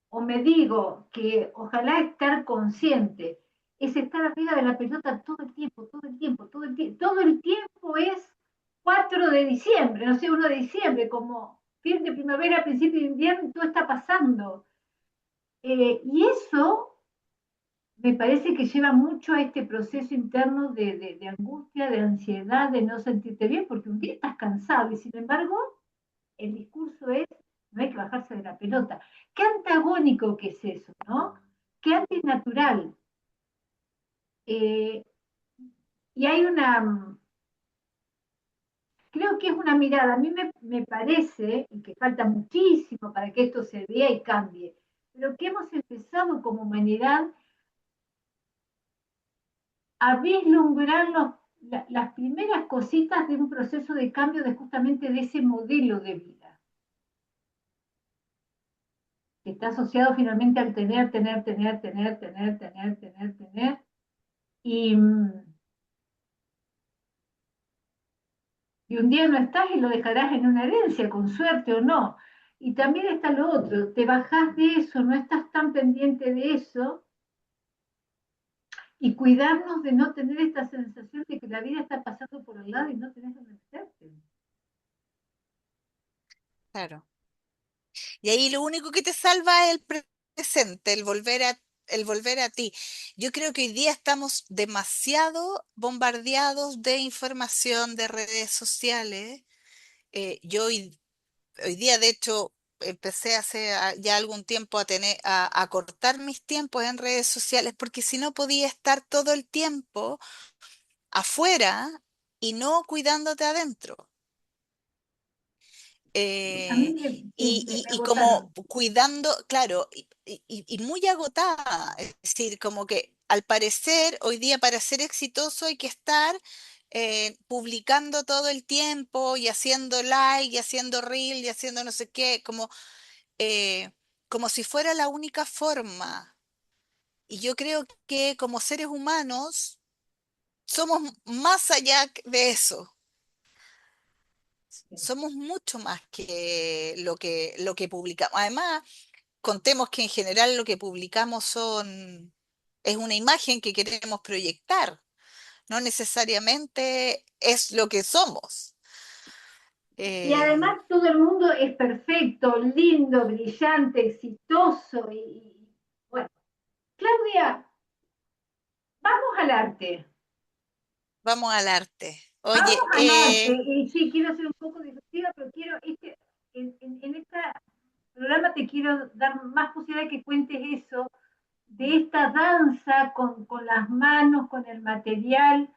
S1: o me digo que ojalá estar consciente es estar arriba de la pelota todo el tiempo, todo el tiempo, todo el tiempo. Todo el tiempo es 4 de diciembre, no sé, 1 de diciembre, como fin de primavera, principio de invierno, todo está pasando. Y eso me parece que lleva mucho a este proceso interno de angustia, de ansiedad, de no sentirte bien, porque un día estás cansado y sin embargo el discurso es, no hay que bajarse de la pelota. Qué antagónico que es eso, ¿no? Qué antinatural. Eh, y hay una, creo que es una mirada, a mí me parece, y que falta muchísimo para que esto se vea y cambie, pero que hemos empezado como humanidad a vislumbrar las primeras cositas de un proceso de cambio de justamente de ese modelo de vida, que está asociado finalmente al tener. Y, y un día no estás y lo dejarás en una herencia, con suerte o no. Y también está lo otro, te bajás de eso, no estás tan pendiente de eso, y cuidarnos de no tener esta sensación de que la vida está pasando por el lado y no tenés donde meterte.
S2: claro. Y ahí lo único que te salva es el presente, el volver a ti. Yo creo que hoy día estamos demasiado bombardeados de información, de redes sociales. Yo hoy día, de hecho, empecé hace ya algún tiempo a cortar mis tiempos en redes sociales, porque si no podía estar todo el tiempo afuera y no cuidándote adentro.
S1: A mí
S2: eh,
S1: sí, me
S2: y como
S1: agotaron.
S2: cuidando, claro, y muy agotada. Es decir, como que al parecer hoy día para ser exitoso hay que estar publicando todo el tiempo y haciendo like y haciendo reel y haciendo no sé qué, eh, como si fuera la única forma. Y yo creo que como seres humanos somos más allá de eso. Somos mucho más que lo que publicamos. Además, contemos que en general lo que publicamos es una imagen que queremos proyectar, no necesariamente es lo que somos.
S1: Y
S2: Eh,
S1: además todo el mundo es perfecto, lindo, brillante, exitoso. Bueno, Claudia, vamos al arte.
S2: Vamos al arte.
S1: Vamos
S2: Oye,
S1: al arte. Y sí, quiero ser un poco disruptiva, pero quiero, en este programa te quiero dar más posibilidad de que cuentes eso, de esta danza con las manos, con el material,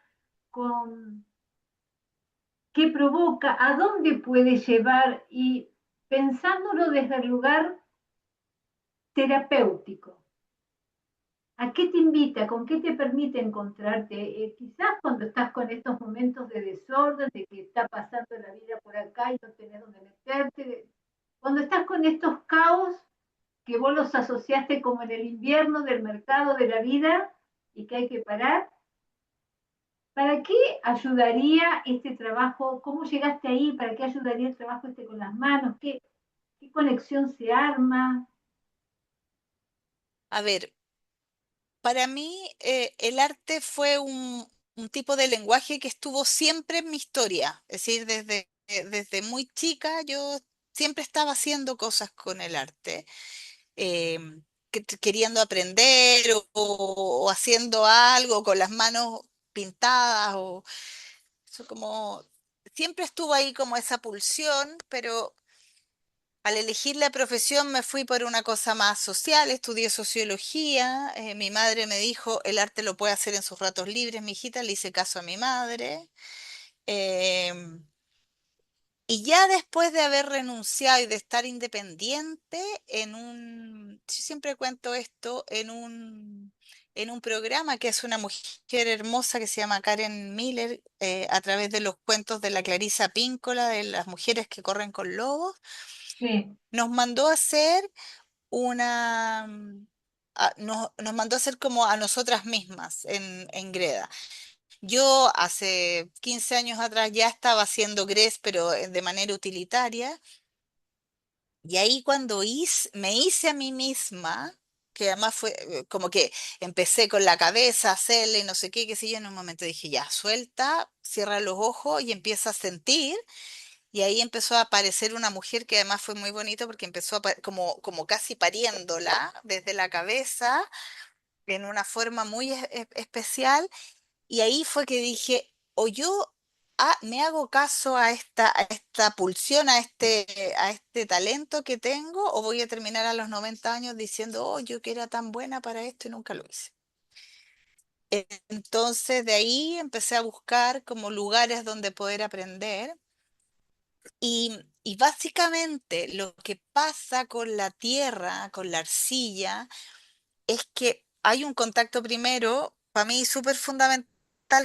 S1: con qué provoca, a dónde puede llevar y pensándolo desde el lugar terapéutico. ¿A qué te invita? ¿Con qué te permite encontrarte? Quizás cuando estás con estos momentos de desorden, de que está pasando la vida por acá y no tenés dónde meterte. Cuando estás con estos caos que vos los asociaste como en el invierno del mercado de la vida y que hay que parar, ¿para qué ayudaría este trabajo? ¿Cómo llegaste ahí? ¿Para qué ayudaría el trabajo este con las manos? ¿Qué conexión se arma?
S2: a ver, para mí el arte fue un tipo de lenguaje que estuvo siempre en mi historia. Es decir, desde muy chica yo siempre estaba haciendo cosas con el arte. Queriendo aprender o haciendo algo con las manos pintadas o eso como siempre estuvo ahí como esa pulsión, pero al elegir la profesión me fui por una cosa más social, estudié sociología, mi madre me dijo, el arte lo puede hacer en sus ratos libres, mi hijita, le hice caso a mi madre. em, Y ya después de haber renunciado y de estar independiente yo siempre cuento esto, en un programa que es una mujer hermosa que se llama Karen Miller, a través de los cuentos de la Clarisa Píncola, de las mujeres que corren con lobos,
S1: Sí,
S2: nos mandó a hacer nos mandó a hacer como a nosotras mismas en Greda. Yo hace 15 años atrás ya estaba haciendo GRES, pero de manera utilitaria. Y ahí cuando me hice a mí misma, que además fue como que empecé con la cabeza a hacerle no sé qué, qué sé yo, en un momento dije, ya, suelta, cierra los ojos y empieza a sentir. Y ahí empezó a aparecer una mujer que además fue muy bonito porque empezó como casi pariéndola desde la cabeza en una forma muy especial. Y ahí fue que dije, o yo me hago caso a esta pulsión, a este talento que tengo, o voy a terminar a los 90 años diciendo, oh, yo que era tan buena para esto y nunca lo hice. Entonces de ahí empecé a buscar como lugares donde poder aprender y básicamente lo que pasa con la tierra, con la arcilla, es que hay un contacto primero, para mí súper fundamental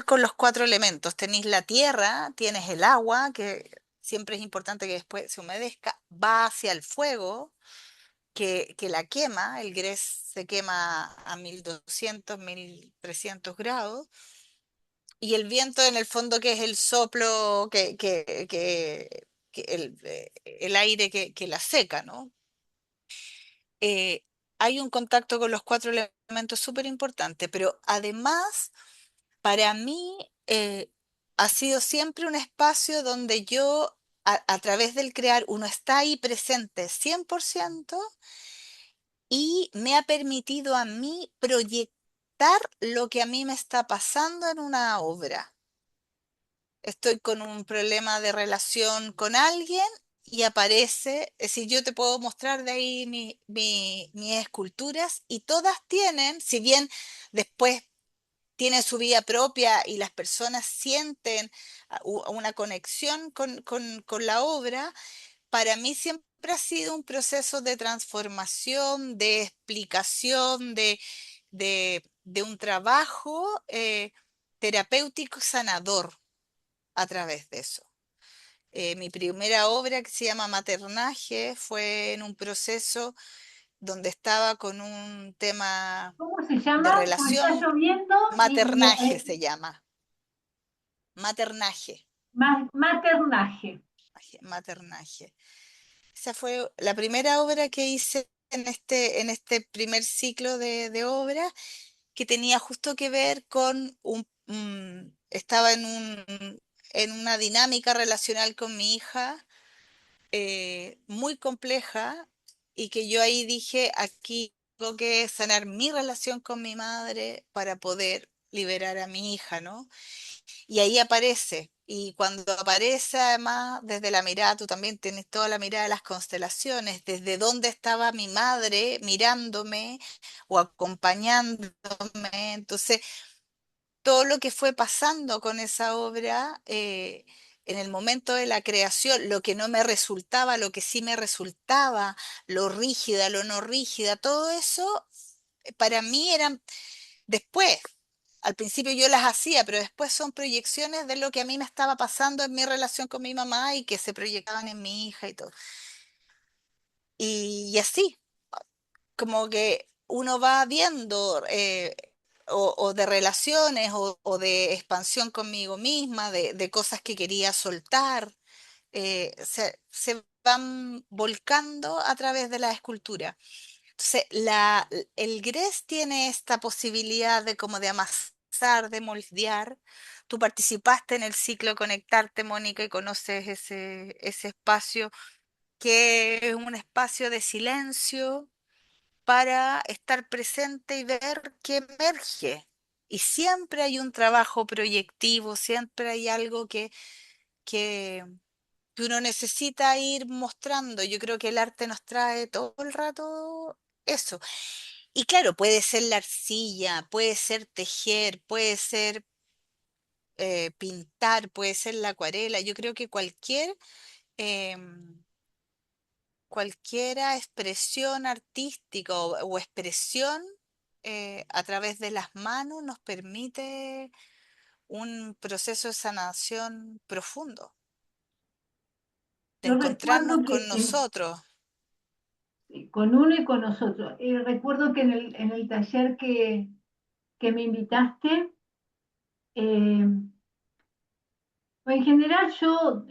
S2: con los cuatro elementos. Tenéis la tierra, tienes el agua, que siempre es importante que después se humedezca, va hacia el fuego, que la quema, el grés se quema a 1200, 1300 grados, y el viento en el fondo que es el soplo, el aire que la seca, ¿no? eh, Hay un contacto con los cuatro elementos súper importante, pero además, para mí, ha sido siempre un espacio donde yo, a través del crear, uno está ahí presente 100% y me ha permitido a mí proyectar lo que a mí me está pasando en una obra. Estoy con un problema de relación con alguien y aparece, es decir, yo te puedo mostrar de ahí mis esculturas y todas tienen, si bien después tienen su vida propia y las personas sienten una conexión con la obra, para mí siempre ha sido un proceso de transformación, de explicación, de un trabajo terapéutico sanador a través de eso. Mi primera obra, que se llama Maternaje, fue en un proceso donde estaba con un tema
S1: ¿Cómo se
S2: de
S1: llama? Porque está
S2: relación.
S1: lloviendo y
S2: Maternaje se llama. Maternaje.
S1: maternaje.
S2: Maternaje. Esa fue la primera obra que hice en este primer ciclo de obra, que tenía justo que ver con estaba en una dinámica relacional con mi hija muy compleja, y que yo ahí dije, aquí tengo que sanar mi relación con mi madre para poder liberar a mi hija, ¿no? Y ahí aparece. Y cuando aparece, además, desde la mirada, tú también tienes toda la mirada de las constelaciones, desde dónde estaba mi madre mirándome o acompañándome. Entonces, todo lo que fue pasando con esa obra en el momento de la creación, lo que no me resultaba, lo que sí me resultaba, lo rígida, lo no rígida, todo eso para mí eran después. Al principio yo las hacía, pero después son proyecciones de lo que a mí me estaba pasando en mi relación con mi mamá y que se proyectaban en mi hija y todo. Y así, como que uno va viendo o de relaciones o de expansión conmigo misma, de cosas que quería soltar, se van volcando a través de la escultura. Entonces, el GRES tiene esta posibilidad de como de amasar, de moldear. Tú participaste en el ciclo Conectarte, Mónica, y conoces ese espacio, que es un espacio de silencio para estar presente y ver qué emerge. Y siempre hay un trabajo proyectivo, siempre hay algo que, que uno necesita ir mostrando. Yo creo que el arte nos trae todo el rato eso. Y claro, puede ser la arcilla, puede ser tejer, puede ser pintar, puede ser la acuarela. Yo creo que em, cualquiera expresión artística o expresión a través de las manos nos permite un proceso de sanación profundo, de
S1: Yo
S2: encontrarnos
S1: recuerdo
S2: con
S1: que
S2: nosotros.
S1: con uno y con nosotros. Recuerdo que en el taller que me invitaste, eh, en general yo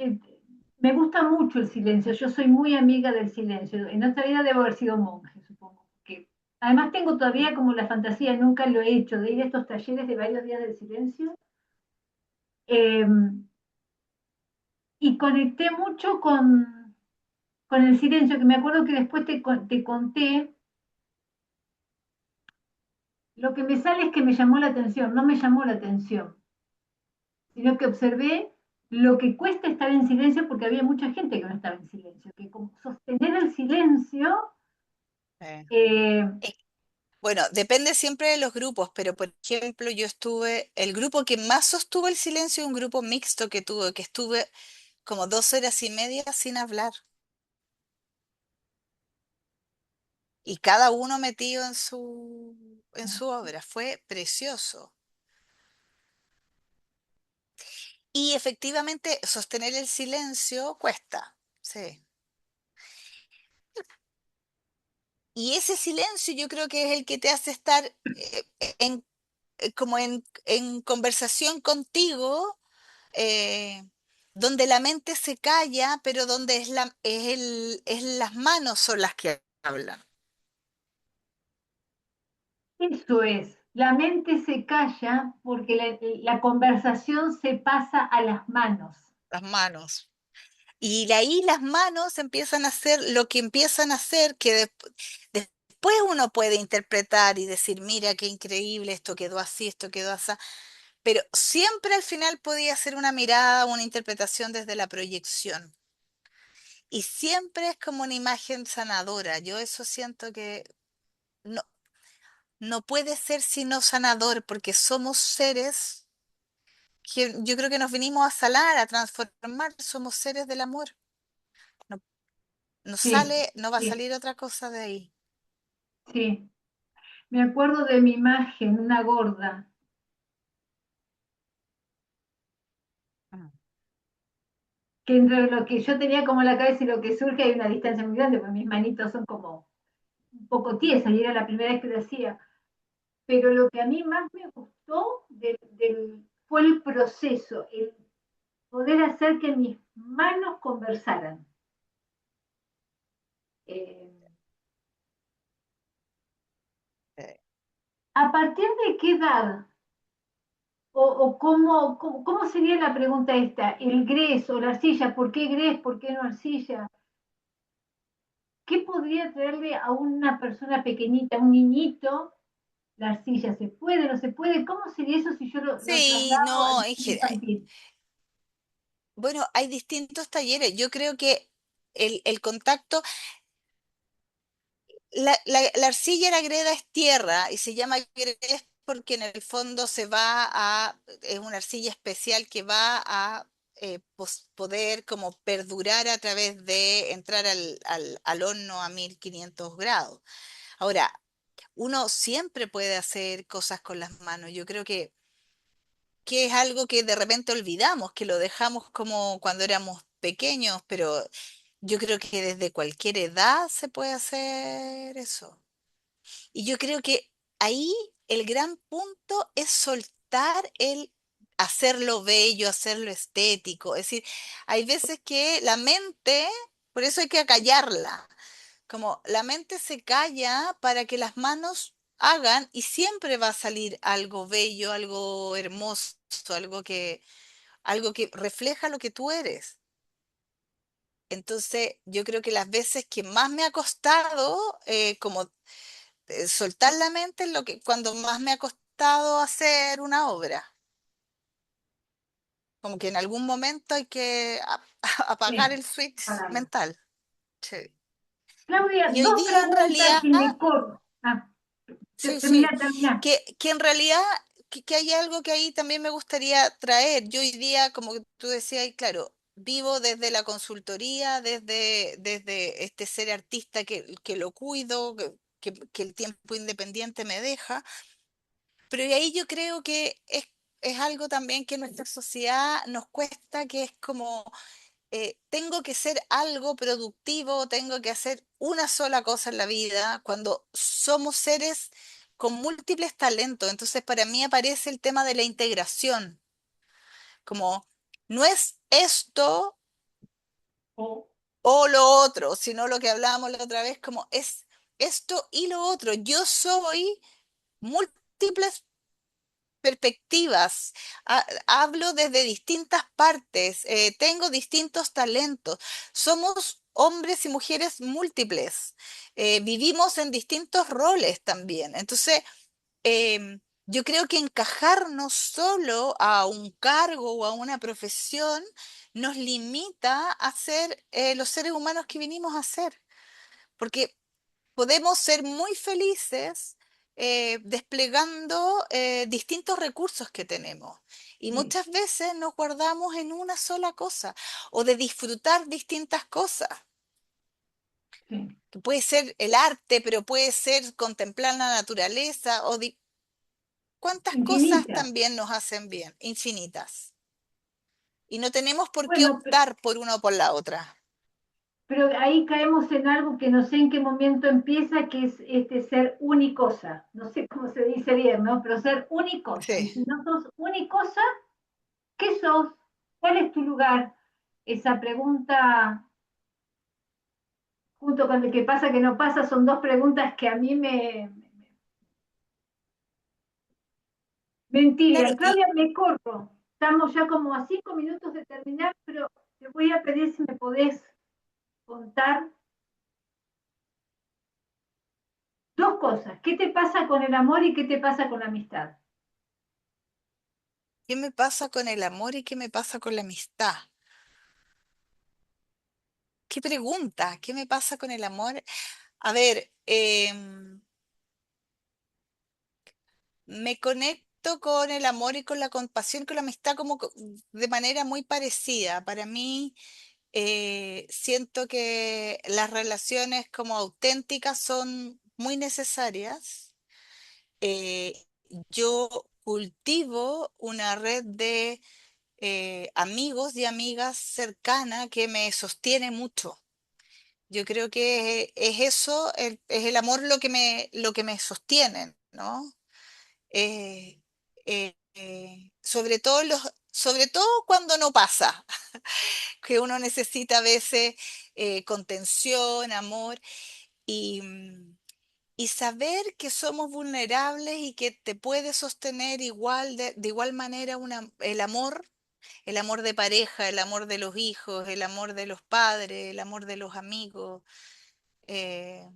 S1: me gusta mucho el silencio, yo soy muy amiga del silencio. En otra vida debo haber sido monje, supongo. Que además tengo todavía como la fantasía, nunca lo he hecho, de ir a estos talleres de varios días del silencio. Eh, y conecté mucho con el silencio, que me acuerdo que después te conté. Lo que me sale es que me llamó la atención, no me llamó la atención, sino que observé lo que cuesta estar en silencio, porque había mucha gente que no estaba en silencio, que como sostener el silencio,
S2: eh,
S1: eh,
S2: eh, Bueno, depende siempre de los grupos, pero por ejemplo, el grupo que más sostuvo el silencio es un grupo mixto que estuve como 2 horas y media sin hablar, y cada uno metido en su obra. Fue precioso. Y efectivamente, sostener el silencio cuesta, sí. Y ese silencio yo creo que es el que te hace estar como en conversación contigo, eh, donde la mente se calla, pero donde es las manos son las que hablan.
S1: eso es, la mente se calla porque la conversación se pasa a las manos.
S2: Las manos. Y de ahí las manos empiezan a hacer lo que empiezan a hacer, que después uno puede interpretar y decir, mira qué increíble, esto quedó así, esto quedó así, pero siempre al final podía ser una mirada, una interpretación desde la proyección. Y siempre es como una imagen sanadora. Yo eso siento que no, no puede ser sino sanador, porque somos seres que yo creo que nos vinimos a sanar, a transformar, somos seres del amor. No, No
S1: Sí,
S2: sale, no va a
S1: sí,
S2: salir otra cosa de ahí.
S1: sí. Me acuerdo de mi imagen, una gorda,
S2: Mm.
S1: que entre lo que yo tenía como la cabeza y lo que surge hay una distancia muy grande, porque mis manitos son como un poco tiesas y era la primera vez que lo hacía. Pero lo que a mí más me gustó fue el proceso, el poder hacer que mis manos conversaran. Eh,
S2: Eh,
S1: ¿A partir de qué edad o cómo sería la pregunta esta? ¿El grés o la arcilla? ¿Por qué grés? ¿Por qué no arcilla? ¿Qué podría traerle a una persona pequeñita, a un niñito, la arcilla? ¿Se puede, no se puede? ¿Cómo sería eso si yo lo
S2: Sí,
S1: traslado
S2: no,
S1: al mundo infantil?
S2: bueno, hay distintos talleres. Yo creo que el contacto, la arcilla, la greda es tierra y se llama greda porque en el fondo es una arcilla especial que va a poder como perdurar a través de entrar al horno a 1500 grados. Ahora, uno siempre puede hacer cosas con las manos. Yo creo que es algo que de repente olvidamos, que lo dejamos como cuando éramos pequeños, pero yo creo que desde cualquier edad se puede hacer eso. Y yo creo que ahí el gran punto es soltar el hacerlo bello, hacerlo estético. Es decir, hay veces que la mente, por eso hay que acallarla, como la mente se calla para que las manos hagan y siempre va a salir algo bello, algo hermoso, algo que refleja lo que tú eres. Entonces, yo creo que las veces que más me ha costado, como soltar la mente es cuando más me ha costado hacer una obra. Como que en algún momento hay que apagar
S1: Sí,
S2: el switch
S1: pararlo.
S2: mental. Sí.
S1: Claudia,
S2: Y hoy
S1: dos
S2: día en
S1: preguntas
S2: realidad,
S1: y me corro. Ah,
S2: sí,
S1: termina,
S2: sí,
S1: termina.
S2: que en realidad que hay algo que ahí también me gustaría traer. Yo hoy día, como tú decías, y claro, vivo desde la consultoría, desde este ser artista que lo cuido, que el tiempo independiente me deja. Pero y ahí yo creo que es algo también que en nuestra sociedad nos cuesta, que es como, tengo que ser algo productivo, tengo que hacer una sola cosa en la vida, cuando somos seres con múltiples talentos. Entonces, para mí aparece el tema de la integración, como no es esto
S1: O,
S2: o lo otro, sino lo que hablábamos la otra vez, como es esto y lo otro. Yo soy múltiples perspectivas, hablo desde distintas partes, tengo distintos talentos, somos hombres y mujeres múltiples, vivimos en distintos roles también. Entonces, yo creo que encajarnos solo a un cargo o a una profesión nos limita a ser los seres humanos que vinimos a ser, porque podemos ser muy felices desplegando distintos recursos que tenemos. Y
S1: sí,
S2: muchas veces nos guardamos en una sola cosa o de disfrutar distintas cosas,
S1: sí.
S2: que puede ser el arte, pero puede ser contemplar la naturaleza cuántas cosas
S1: Infinitas.
S2: también nos hacen bien, infinitas. Y no tenemos por qué
S1: Bueno,
S2: optar por una o por la otra.
S1: pero ahí caemos en algo que no sé en qué momento empieza, que es este ser unicosa. No sé cómo se dice bien, ¿no? Pero ser unicosa.
S2: Sí.
S1: Y si no sos unicosa, ¿qué sos? ¿Cuál es tu lugar? Esa pregunta, junto con el que pasa, que no pasa, son dos preguntas que a mí me
S2: Claro,
S1: intrigan. Claudia, me corro. Estamos ya como a 5 minutos de terminar, pero te voy a pedir si me podés contar dos cosas. ¿Qué te pasa con el amor y qué te pasa con la amistad?
S2: ¿qué me pasa con el amor y qué me pasa con la amistad? ¿Qué pregunta? ¿Qué me pasa con el amor? A ver, me conecto con el amor y con la compasión, con la amistad como de manera muy parecida. Para mí, siento que las relaciones como auténticas son muy necesarias. Eh, yo cultivo una red de amigos y amigas cercanas que me sostiene mucho. Yo creo que es eso, es el amor lo que me sostiene, ¿no? Eh, sobre todo cuando no pasa, que uno necesita a veces contención, amor y, y saber que somos vulnerables y que te puede sostener igual de igual manera el amor de pareja, el amor de los hijos, el amor de los padres, el amor de los amigos. eh,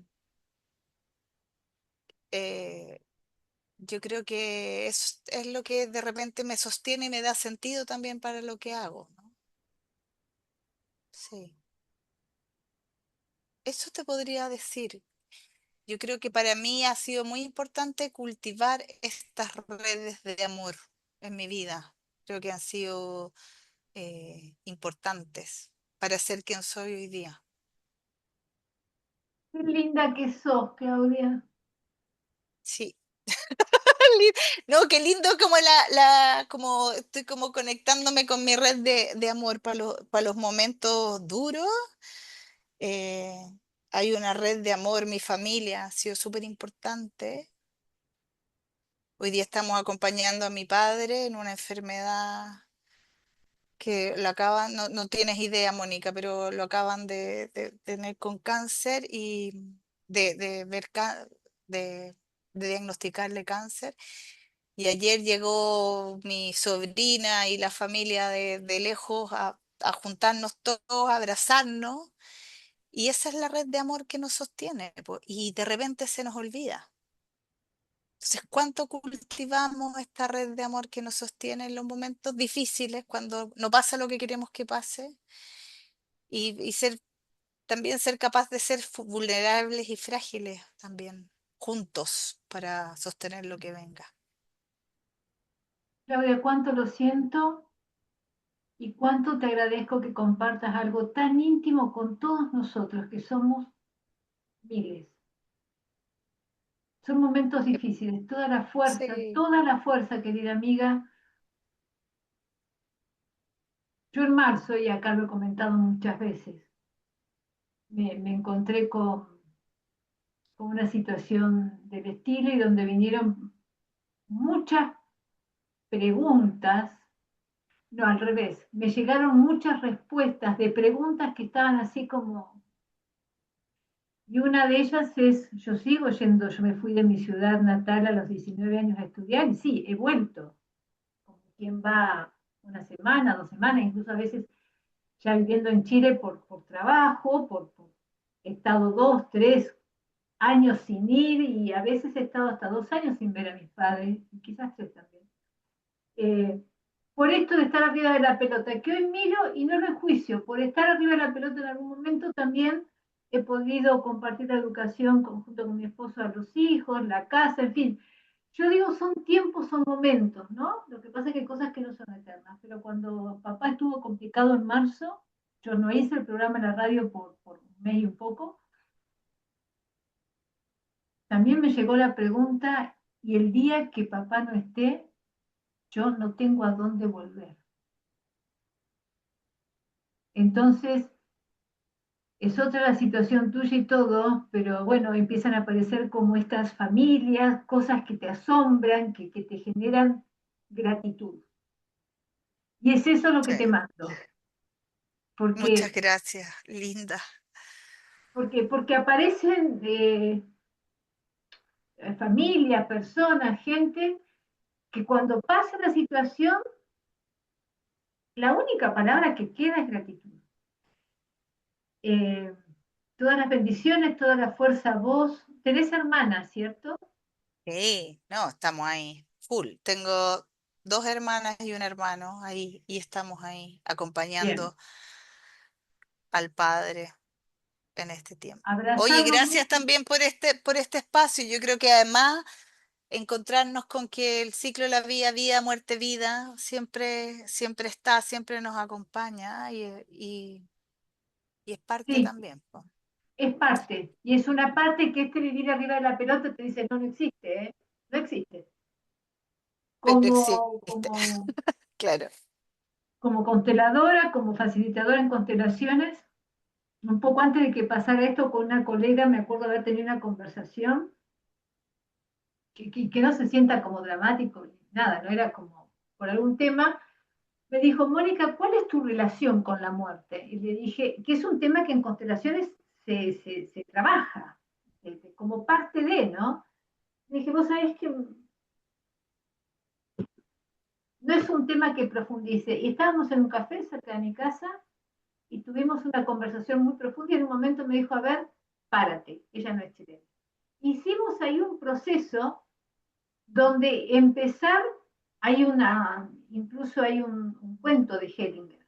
S2: eh, yo creo que es lo que de repente me sostiene y me da sentido también para lo que hago, ¿no? Sí, eso te podría decir. Yo creo que para mí ha sido muy importante cultivar estas redes de amor en mi vida. Creo que han sido importantes para ser quien soy hoy día.
S1: Qué linda que sos, Claudia.
S2: Sí. Lin- No, qué lindo como como estoy como conectándome con mi red de amor para los momentos duros. Eh, hay una red de amor, mi familia ha sido súper importante. Hoy día estamos acompañando a mi padre en una enfermedad que lo acaban, no tienes idea, Mónica, pero lo acaban de tener con cáncer y de ver de diagnosticarle cáncer. Y ayer llegó mi sobrina y la familia de lejos a juntarnos todos, a abrazarnos. Y esa es la red de amor que nos sostiene, po, y de repente se nos olvida. Entonces, ¿cuánto cultivamos esta red de amor que nos sostiene en los momentos difíciles, cuando no pasa lo que queremos que pase? Y también ser capaz de ser vulnerables y frágiles también, juntos, para sostener lo que venga.
S1: Claudia, cuánto lo siento y cuánto te agradezco que compartas algo tan íntimo con todos nosotros, que somos miles. Son momentos
S2: Eh,
S1: difíciles,
S2: Sí,
S1: toda la fuerza, querida amiga. Yo en marzo, y acá lo he comentado muchas veces, me encontré con una situación del estilo y donde vinieron muchas preguntas, no, al revés, me llegaron muchas respuestas de preguntas que estaban así como, y una de ellas es, yo sigo yendo, yo me fui de mi ciudad natal a los 19 años a estudiar y sí, he vuelto, como quien va una semana, 2 semanas, incluso a veces ya viviendo en Chile por trabajo, he estado 2, 3 años sin ir y a veces he estado hasta 2 años sin ver a mis padres, y quizás tres también. Eh, por esto de estar arriba de la pelota, que hoy miro y no lo enjuicio, por estar arriba de la pelota en algún momento también he podido compartir la educación junto con mi esposo a los hijos, la casa, en fin. Yo digo, son tiempos, son momentos, ¿no? Lo que pasa es que hay cosas que no son eternas, pero cuando papá estuvo complicado en marzo, yo no hice el programa en la radio por un mes y un poco, también me llegó la pregunta, y el día que papá no esté, yo no tengo a dónde volver. Entonces, es otra la situación tuya y todo, pero bueno, empiezan a aparecer como estas familias, cosas que te asombran, que te generan gratitud. Y es eso lo que
S2: sí.
S1: te mando,
S2: Muchas
S1: porque,
S2: gracias, linda.
S1: porque aparecen familias, personas, gente, que cuando pasa la situación, la única palabra que queda es gratitud. Eh, todas las bendiciones, toda la fuerza a vos. Tenés hermanas, ¿cierto?
S2: Sí, no, estamos ahí, full. Tengo dos hermanas y un hermano ahí y estamos ahí
S1: Bien.
S2: acompañando al padre en este tiempo. Oye,
S1: Abrazarnos
S2: gracias
S1: mucho.
S2: también por este espacio. Yo creo que además encontrarnos con que el ciclo de la vida, vida, muerte, vida, siempre, siempre está, siempre nos acompaña, y Y es parte
S1: Sí,
S2: también, po.
S1: es parte. Y es una parte que este vivir arriba de la pelota te dice, no, no existe, ¿eh? No existe.
S2: Pero
S1: Como,
S2: existe,
S1: como,
S2: claro.
S1: como consteladora, como facilitadora en constelaciones, un poco antes de que pasara esto con una colega, me acuerdo haber tenido una conversación que no se sienta como dramático, ni nada, no era como por algún tema. Me dijo, Mónica, ¿cuál es tu relación con la muerte? Y le dije, que es un tema que en constelaciones se trabaja, como parte de, ¿no? Le dije, vos sabés que no es un tema que profundice. Y estábamos en un café cerca de mi casa y tuvimos una conversación muy profunda y en un momento me dijo, a ver, párate, ella no es chilena. Hicimos ahí un proceso donde empezar, incluso hay un cuento de Hellinger,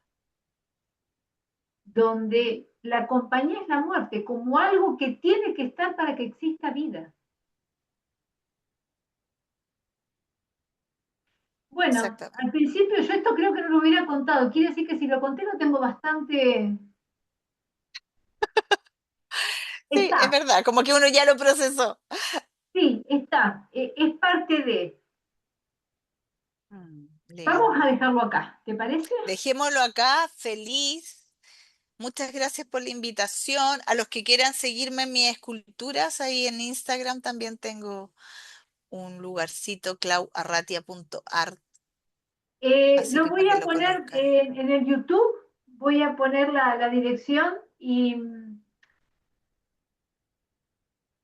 S1: donde la compañía es la muerte, como algo que tiene que estar para que exista vida. Bueno, al
S2: Exactamente.
S1: principio yo esto creo que no lo hubiera contado, quiere decir que si lo conté lo tengo bastante...
S2: Sí, es
S1: Está,
S2: verdad, como que uno ya lo procesó.
S1: sí, está, es parte de... Vamos a
S2: Linda.
S1: dejarlo acá, ¿te parece?
S2: Dejémoslo acá, feliz. Muchas gracias por la invitación. A los que quieran seguirme en mis esculturas, ahí en Instagram también tengo un lugarcito, clauarratia.art, así
S1: Lo
S2: que
S1: voy
S2: para que
S1: a
S2: lo
S1: poner
S2: conozcan.
S1: en el YouTube, voy a poner la dirección y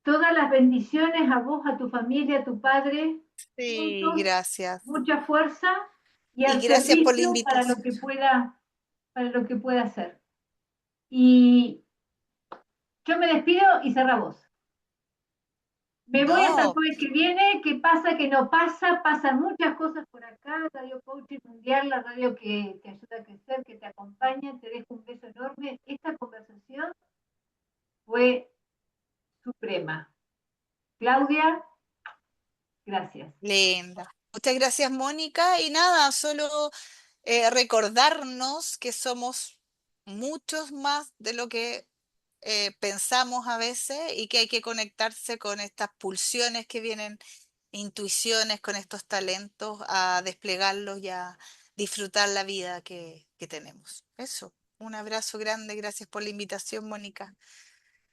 S1: todas las bendiciones a vos, a tu familia, a tu padre,
S2: Sí,
S1: juntos,
S2: gracias.
S1: mucha fuerza y
S2: Y
S1: al
S2: gracias por la
S1: servicio
S2: invitación.
S1: para lo que pueda hacer. Y yo me despido y cerra vos. Me voy hasta el
S2: No,
S1: jueves que viene. ¿Qué pasa? Que no pasa. Pasan muchas cosas por acá. Radio Coaching Mundial, la radio que te ayuda a crecer, que te acompaña. Te dejo un beso enorme. Esta conversación fue suprema. Claudia, gracias.
S2: linda. Muchas gracias, Mónica. Y nada, solo recordarnos que somos muchos más de lo que pensamos a veces y que hay que conectarse con estas pulsiones que vienen, intuiciones, con estos talentos, a desplegarlos y a disfrutar la vida que tenemos. Eso, un abrazo grande, gracias por la invitación, Mónica.